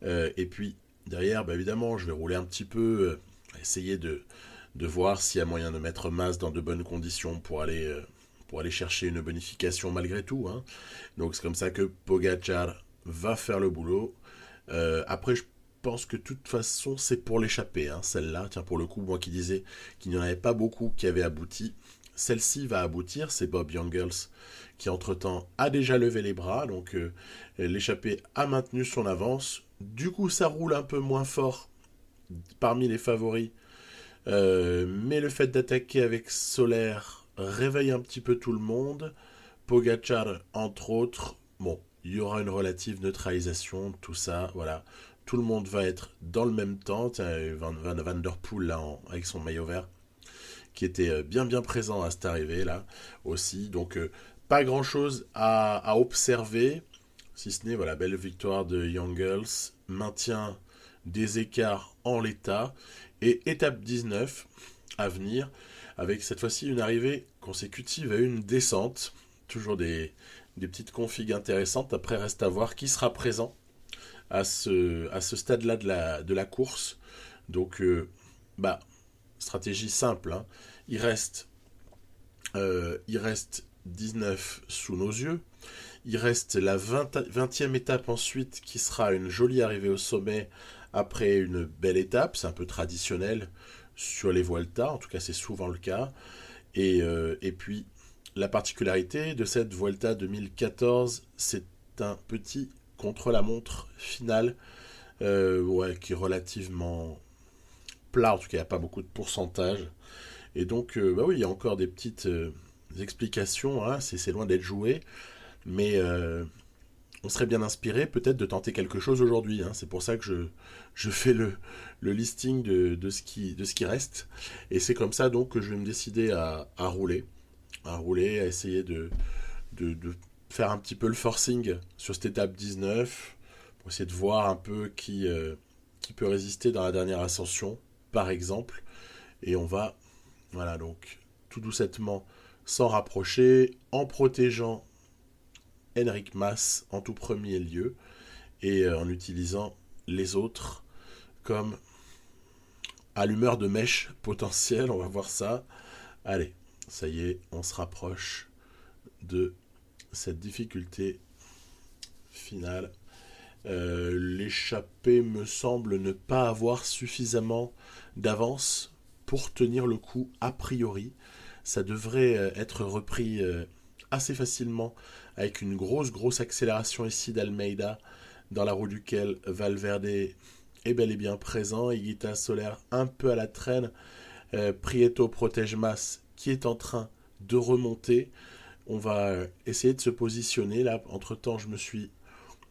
Et puis, derrière, évidemment, je vais rouler un petit peu, essayer de voir s'il y a moyen de mettre Mas dans de bonnes conditions pour aller chercher une bonification malgré tout. Donc c'est comme ça que Pogacar va faire le boulot. Après, je pense que de toute façon, c'est pour l'échapper, celle-là. Tiens, pour le coup, moi qui disais qu'il n'y en avait pas beaucoup qui avaient abouti, celle-ci va aboutir. C'est Bob Jungels qui, entre-temps, a déjà levé les bras. Donc l'échappée a maintenu son avance. Du coup, ça roule un peu moins fort parmi les favoris. Mais le fait d'attaquer avec Solaire réveille un petit peu tout le monde. Pogacar, entre autres. Bon, il y aura une relative neutralisation, tout ça, voilà. Tout le monde va être dans le même temps. Tiens, Van Der Poel, là, avec son maillot vert, qui était bien présent à cette arrivée, là, aussi. Donc, pas grand-chose à observer, si ce n'est, voilà, belle victoire de Jungels, maintien des écarts en l'état, et étape 19 à venir, avec cette fois-ci une arrivée consécutive à une descente. Toujours des petites configs intéressantes. Après, reste à voir qui sera présent à ce stade-là de la course. Donc, stratégie simple. Il reste 19 sous nos yeux. Il reste la 20e étape ensuite, qui sera une jolie arrivée au sommet après une belle étape. C'est un peu traditionnel sur les Vuelta, en tout cas c'est souvent le cas. Et puis, la particularité de cette Vuelta 2014, c'est un petit contre-la-montre final qui est relativement plat, en tout cas il n'y a pas beaucoup de pourcentage. Et donc, oui, il y a encore des petites explications, c'est loin d'être joué, mais on serait bien inspiré peut-être de tenter quelque chose aujourd'hui. C'est pour ça que je fais le listing de ce qui reste. Et c'est comme ça donc que je vais me décider à rouler, à essayer de faire un petit peu le forcing sur cette étape 19, pour essayer de voir un peu qui peut résister dans la dernière ascension, par exemple. Et on va, voilà, donc tout doucement s'en rapprocher, en protégeant Enric Mas en tout premier lieu, et en utilisant les autres comme allumeur de mèche potentiel. On va voir ça. Allez, ça y est, on se rapproche de cette difficulté finale. L'échappée me semble ne pas avoir suffisamment d'avance pour tenir le coup a priori. Ça devrait être repris assez facilement, avec une grosse accélération ici d'Almeida, dans la roue duquel Valverde est bel et bien présent. Higuita Soler un peu à la traîne. Prieto protège Mas, qui est en train de remonter. On va essayer de se positionner. Là, entre-temps, je me suis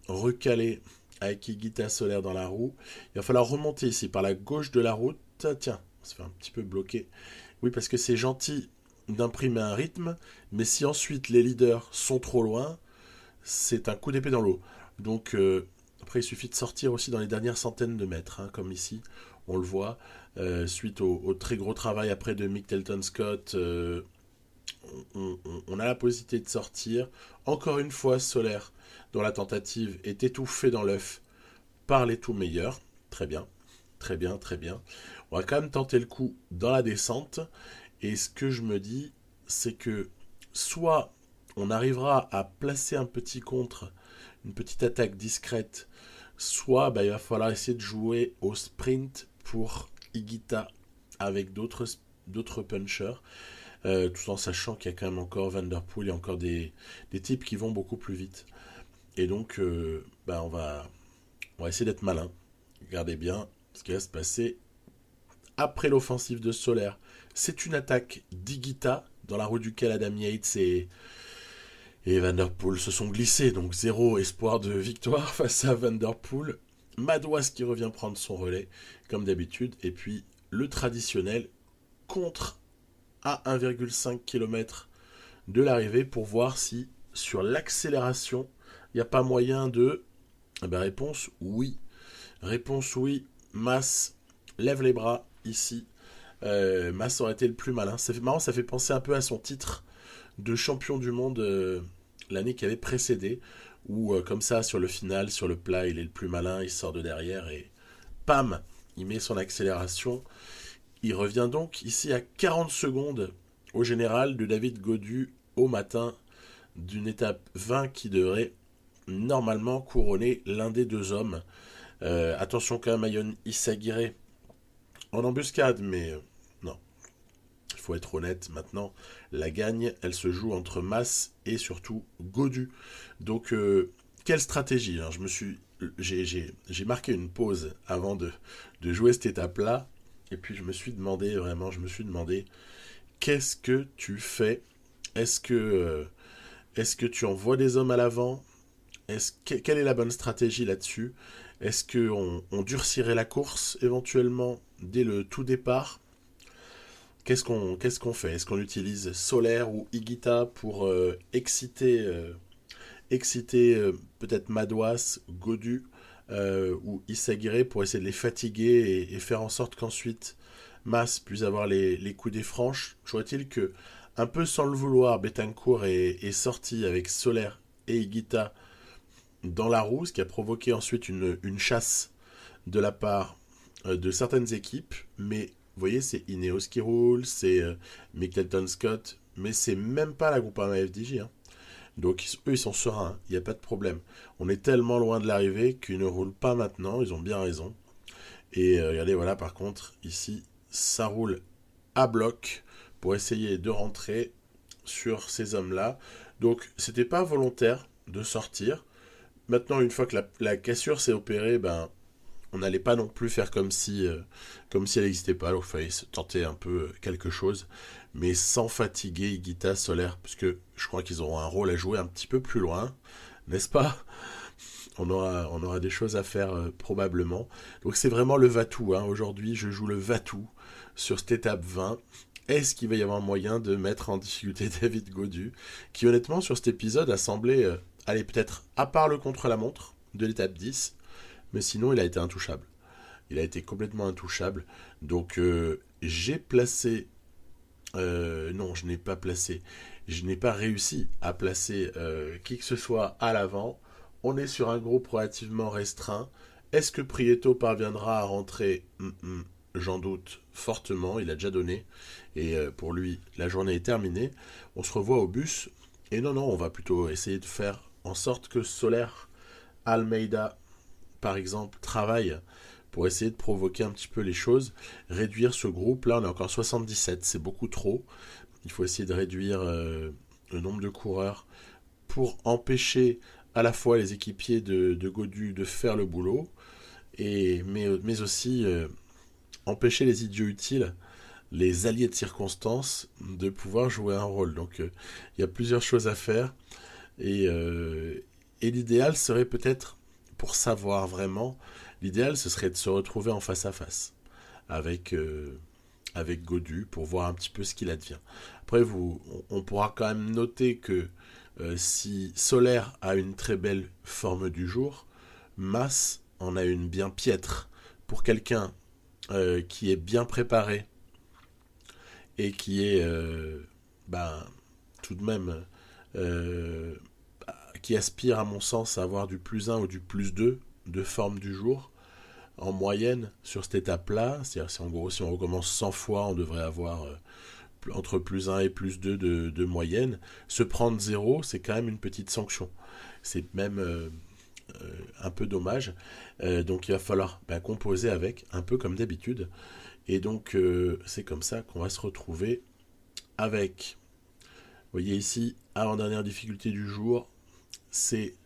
recalé avec Higuita Soler dans la roue. Il va falloir remonter ici par la gauche de la route. Tiens, on se fait un petit peu bloquer. Oui, parce que c'est gentil d'imprimer un rythme, mais si ensuite les leaders sont trop loin, c'est un coup d'épée dans l'eau. Donc après, il suffit de sortir aussi dans les dernières centaines de mètres, hein, comme ici, on le voit, suite au très gros travail après de Mick Telton Scott. On a la possibilité de sortir. Encore une fois, Solaire, dont la tentative est étouffée dans l'œuf par les tout meilleurs. Très bien, très bien, très bien. On va quand même tenter le coup dans la descente. Et ce que je me dis, c'est que soit on arrivera à placer un petit contre, une petite attaque discrète, soit il va falloir essayer de jouer au sprint pour Higuita avec d'autres punchers, tout en sachant qu'il y a quand même encore Vanderpool et encore des types qui vont beaucoup plus vite. Et donc, on va essayer d'être malin. Regardez bien ce qui va se passer après l'offensive de Solaire. C'est une attaque d'Higuita dans la roue duquel Adam Yates et Vanderpool se sont glissés. Donc zéro espoir de victoire face à Vanderpool. Madouas qui revient prendre son relais comme d'habitude. Et puis le traditionnel contre à 1,5 km de l'arrivée pour voir si sur l'accélération il n'y a pas moyen de... réponse oui. Réponse oui. Mas lève les bras ici. Mas aurait été le plus malin. C'est marrant, ça fait penser un peu à son titre de champion du monde l'année qui avait précédé, où comme ça sur le final, sur le plat, il est le plus malin, il sort de derrière et pam, il met son accélération. Il revient donc ici à 40 secondes au général de David Gaudu au matin d'une étape 20 qui devrait normalement couronner l'un des deux hommes. Attention quand même à Yon Isagire en embuscade, mais non. Il faut être honnête maintenant, la gagne, elle se joue entre Mas et surtout Gaudu. Donc, quelle stratégie, hein. J'ai marqué une pause avant de jouer cette étape-là, et puis je me suis demandé, qu'est-ce que tu fais? Est-ce que tu envoies des hommes à l'avant? Quelle est la bonne stratégie là-dessus? Est-ce qu'on durcirait la course éventuellement dès le tout départ? Qu'est-ce qu'on fait? Est-ce qu'on utilise Solaire ou Higuita pour exciter peut-être Madouas, Gaudu ou Isagire pour essayer de les fatiguer et faire en sorte qu'ensuite Mas puisse avoir les coups des franches? J'aurais-il que, un peu sans le vouloir, Betancourt est sorti avec Solaire et Higuita dans la roue, ce qui a provoqué ensuite une chasse de la part de certaines équipes, mais vous voyez, c'est Ineos qui roule, c'est Mick Telton Scott, mais c'est même pas la Groupama FDJ. Hein. Donc eux, ils sont sereins, il n'y a pas de problème. On est tellement loin de l'arrivée qu'ils ne roulent pas maintenant, ils ont bien raison. Et regardez, voilà, par contre, ici, ça roule à bloc pour essayer de rentrer sur ces hommes-là. Donc, c'était pas volontaire de sortir. Maintenant, une fois que la cassure s'est opérée, on n'allait pas non plus faire comme si elle n'existait pas. Donc, il fallait se tenter un peu quelque chose, mais sans fatiguer Higuita, Solaire, puisque je crois qu'ils auront un rôle à jouer un petit peu plus loin, n'est-ce pas? On aura des choses à faire probablement. Donc, c'est vraiment le va-tout. Hein. Aujourd'hui, je joue le va-tout sur cette étape 20. Est-ce qu'il va y avoir moyen de mettre en difficulté David Gaudu, qui honnêtement, sur cet épisode, a semblé... aller peut-être à part le contre-la-montre de l'étape 10, mais sinon il a été intouchable. Il a été complètement intouchable. Donc j'ai placé... non, je n'ai pas placé. Je n'ai pas réussi à placer qui que ce soit à l'avant. On est sur un groupe relativement restreint. Est-ce que Prieto parviendra à rentrer? J'en doute fortement. Il a déjà donné. Et pour lui, la journée est terminée. On se revoit au bus. Et non, on va plutôt essayer de faire en sorte que Solaire, Almeida, par exemple, travaille pour essayer de provoquer un petit peu les choses, réduire ce groupe. Là, on est encore 77, c'est beaucoup trop. Il faut essayer de réduire le nombre de coureurs pour empêcher à la fois les équipiers de Gaudu de faire le boulot, mais aussi empêcher les idiots utiles, les alliés de circonstance, de pouvoir jouer un rôle. Donc il y a plusieurs choses à faire. Et l'idéal serait peut-être, pour savoir vraiment, l'idéal ce serait de se retrouver en face à face avec avec Godu pour voir un petit peu ce qu'il advient. Après, on pourra quand même noter que si Solaire a une très belle forme du jour, Mas en a une bien piètre. Pour quelqu'un qui est bien préparé et qui est tout de même euh, qui aspire à mon sens à avoir du plus 1 ou du plus 2 de forme du jour, en moyenne sur cette étape-là, c'est-à-dire si en gros si on recommence 100 fois, on devrait avoir entre plus 1 et plus 2 de moyenne. Se prendre 0, c'est quand même une petite sanction. C'est même un peu dommage. Donc il va falloir composer avec, un peu comme d'habitude. Et donc c'est comme ça qu'on va se retrouver avec, vous voyez ici, avant-dernière difficulté du jour, c'est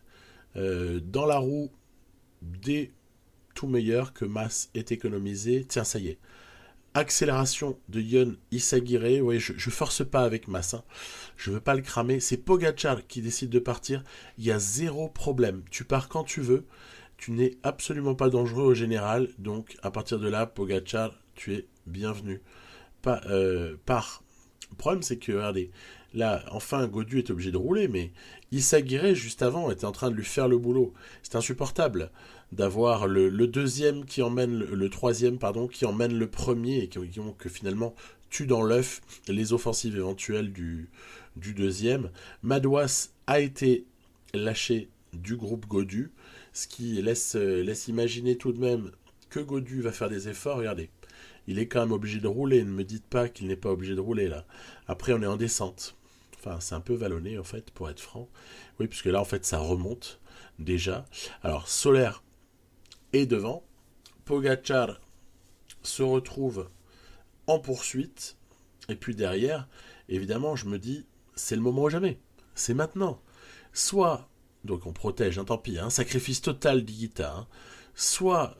dans la roue des tout meilleurs que Mas est économisé. Tiens, ça y est. Accélération de Yon Izagirre. Oui, je force pas avec Mas. Hein. Je veux pas le cramer. C'est Pogacar qui décide de partir. Il y a 0 problème. Tu pars quand tu veux. Tu n'es absolument pas dangereux au général. Donc, à partir de là, Pogacar, tu es bienvenu. Pars. Le problème, c'est que, regardez, là, enfin, Godu est obligé de rouler, mais Izagirre, juste avant, était en train de lui faire le boulot. C'est insupportable d'avoir le deuxième qui emmène le troisième, pardon, qui emmène le premier et que finalement tue dans l'œuf les offensives éventuelles du deuxième. Madouas a été lâché du groupe Godu, ce qui laisse imaginer tout de même que Godu va faire des efforts. Regardez, il est quand même obligé de rouler, ne me dites pas qu'il n'est pas obligé de rouler là. Après on est en descente. Enfin, c'est un peu vallonné en fait, pour être franc. Oui, puisque là en fait ça remonte déjà. Alors Solaire est devant. Pogacar se retrouve en poursuite. Et puis derrière, évidemment, je me dis, c'est le moment ou jamais. C'est maintenant. Soit, donc on protège, tant pis, sacrifice total d'Higuita. Soit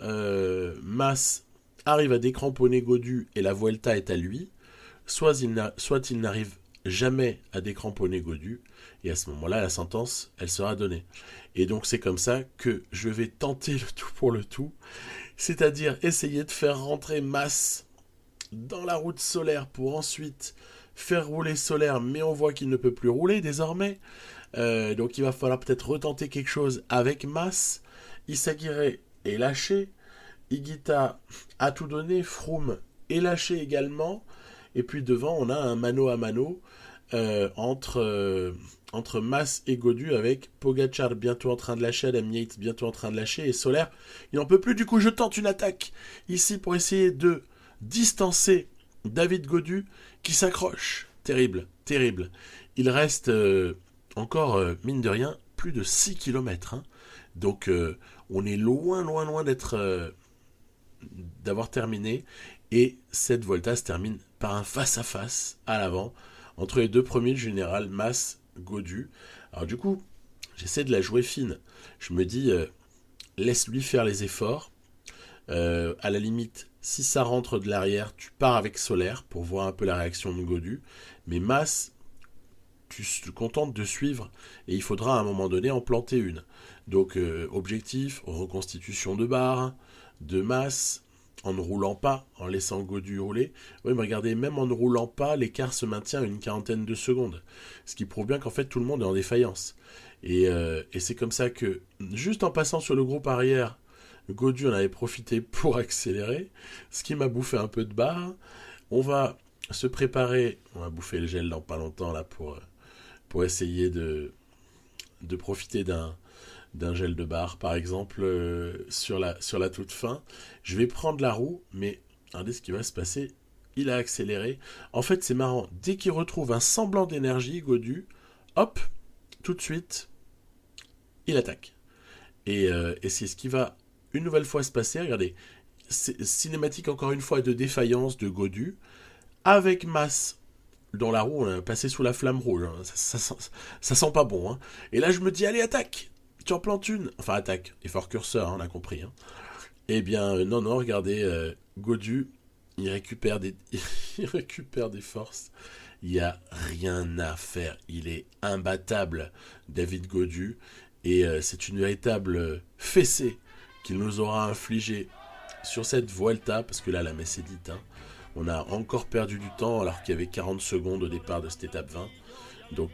Mas arrive à décramponner Godu et la Vuelta est à lui. Soit il n'arrive jamais à décramponner Godu. Et à ce moment-là, la sentence, elle sera donnée. Et donc c'est comme ça que je vais tenter le tout pour le tout. C'est-à-dire essayer de faire rentrer Mas dans la route Solaire pour ensuite faire rouler Solaire. Mais on voit qu'il ne peut plus rouler désormais. Donc il va falloir peut-être retenter quelque chose avec Mas. Izagirre est lâché. Higuita a tout donné. Froome est lâché également. Et puis devant, on a un mano à mano entre Mas et Godu, avec Pogacar bientôt en train de lâcher, Adam Yates bientôt en train de lâcher, et Solaire, il n'en peut plus. Du coup, je tente une attaque ici pour essayer de distancer David Godu qui s'accroche. Terrible, terrible. Il reste encore, mine de rien, plus de 6 km. Donc, on est loin, loin, loin d'avoir terminé. Et cette Volta se termine par un face-à-face à l'avant entre les deux premiers du général, Mas, Godu. Alors du coup, j'essaie de la jouer fine. Je me dis, laisse-lui faire les efforts. À la limite, si ça rentre de l'arrière, tu pars avec Solaire pour voir un peu la réaction de Godu. Mais Mas, tu te contentes de suivre et il faudra à un moment donné en planter une. Donc objectif, reconstitution de barre, de Mas, en ne roulant pas, en laissant Godu rouler. Oui, mais regardez, même en ne roulant pas, l'écart se maintient à une quarantaine de secondes. Ce qui prouve bien qu'en fait tout le monde est en défaillance. Et c'est comme ça que, juste en passant sur le groupe arrière, Godu en avait profité pour accélérer, ce qui m'a bouffé un peu de barre. On va se préparer, on va bouffer le gel dans pas longtemps là pour essayer de profiter d'un gel de barre, par exemple, sur la toute fin. Je vais prendre la roue, mais regardez ce qui va se passer. Il a accéléré. En fait, c'est marrant. Dès qu'il retrouve un semblant d'énergie, Godu, hop, tout de suite, il attaque. Et c'est ce qui va une nouvelle fois se passer. Regardez, cinématique encore une fois de défaillance de Godu, avec Mas dans la roue, on a passé sous la flamme rouge. Ça sent pas bon. Et là, je me dis, allez, attaque! Tu en plantes une. Enfin, attaque. Effort curseur, on a compris. Eh bien, non, regardez, Godu, il récupère des forces. Il n'y a rien à faire. Il est imbattable, David Godu. Et c'est une véritable fessée qu'il nous aura infligée sur cette Vuelta, parce que là, la messe est dite. On a encore perdu du temps alors qu'il y avait 40 secondes au départ de cette étape 20. Donc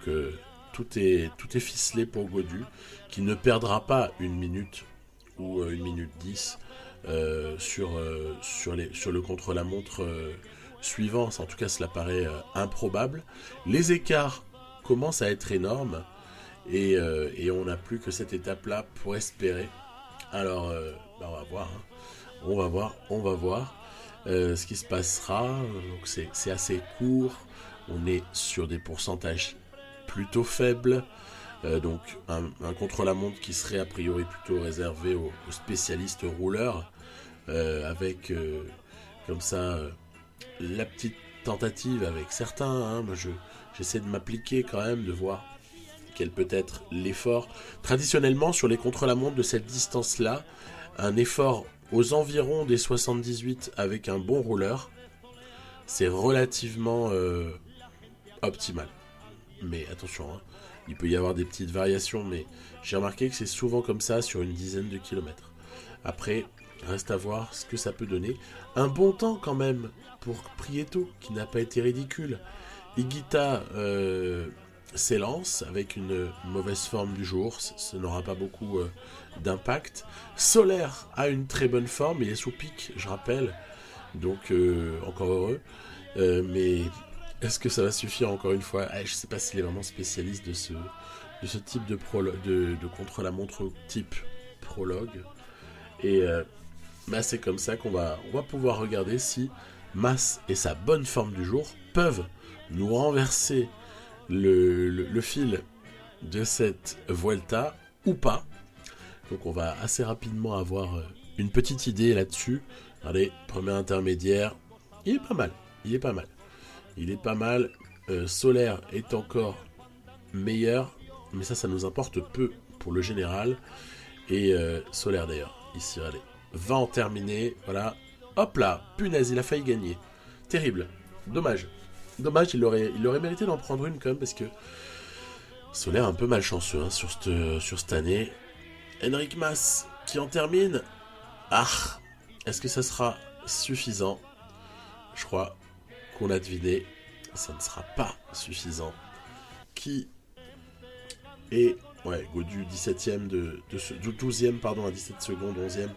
tout est ficelé pour Gaudu, qui ne perdra pas 1 minute ou 1 minute 10 sur le contre-la-montre suivant. En tout cas, cela paraît improbable. Les écarts commencent à être énormes et on n'a plus que cette étape-là pour espérer. Alors, on va voir. Hein. On va voir ce qui se passera. Donc c'est assez court. On est sur des pourcentages plutôt faibles. Donc un contre-la-montre qui serait a priori plutôt réservé aux spécialistes rouleurs, avec comme ça la petite tentative avec certains. Hein. Moi j'essaie de m'appliquer quand même, de voir quel peut être l'effort. Traditionnellement, sur les contre-la-montre de cette distance-là, un effort aux environs des 78 avec un bon rouleur, c'est relativement optimal. Mais attention, hein, il peut y avoir des petites variations, mais j'ai remarqué que c'est souvent comme ça sur une dizaine de kilomètres. Après, reste à voir ce que ça peut donner. Un bon temps quand même pour Prieto, qui n'a pas été ridicule. Higuita s'élance avec une mauvaise forme du jour, ça n'aura pas beaucoup d'impact. Soler a une très bonne forme, il est sous pic, je rappelle, donc encore heureux. Mais est-ce que ça va suffire encore une fois? Je ne sais pas s'il est vraiment spécialiste de ce type de contre-la-montre type prologue. Et c'est comme ça qu'on va pouvoir regarder si Mas et sa bonne forme du jour peuvent nous renverser le fil de cette Vuelta ou pas. Donc on va assez rapidement avoir une petite idée là-dessus. Allez, premier intermédiaire, il est pas mal. Soler est encore meilleur, mais ça nous importe peu pour le général. Et Soler d'ailleurs, ici, allez, va en terminer, voilà. Hop là, punaise, il a failli gagner. Terrible, dommage, il aurait mérité d'en prendre une quand même, parce que Soler un peu malchanceux hein, sur cette année. Enric Mas qui en termine. Est-ce que ça sera suffisant? Je crois qu'on a deviné, ça ne sera pas suffisant. Qui est Gaudu 17ème du 12ème pardon, à 17 secondes, 11ème.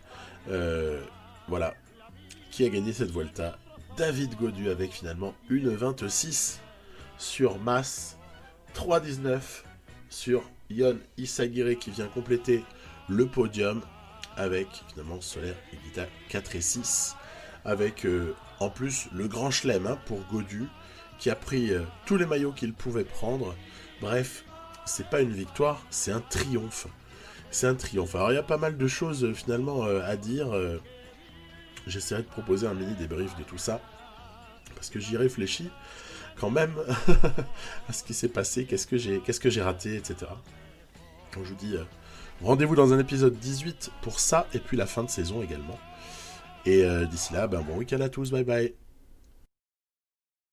Voilà. Qui a gagné cette Vuelta? David Gaudu, avec finalement une 26 sur Mas, 3,19 sur Yon Izagirre qui vient compléter le podium, avec finalement Soler et Higuita 4 et 6, avec en plus le grand chelem hein, pour Gaudu, qui a pris tous les maillots qu'il pouvait prendre. Bref, c'est pas une victoire, c'est un triomphe. Alors il y a pas mal de choses finalement à dire. J'essaierai de proposer un mini débrief de tout ça, parce que j'y réfléchis quand même à ce qui s'est passé, qu'est-ce que j'ai raté, etc. Donc je vous dis rendez-vous dans un épisode 18 pour ça, et puis la fin de saison également. Et d'ici là, bon week-end à tous, bye bye.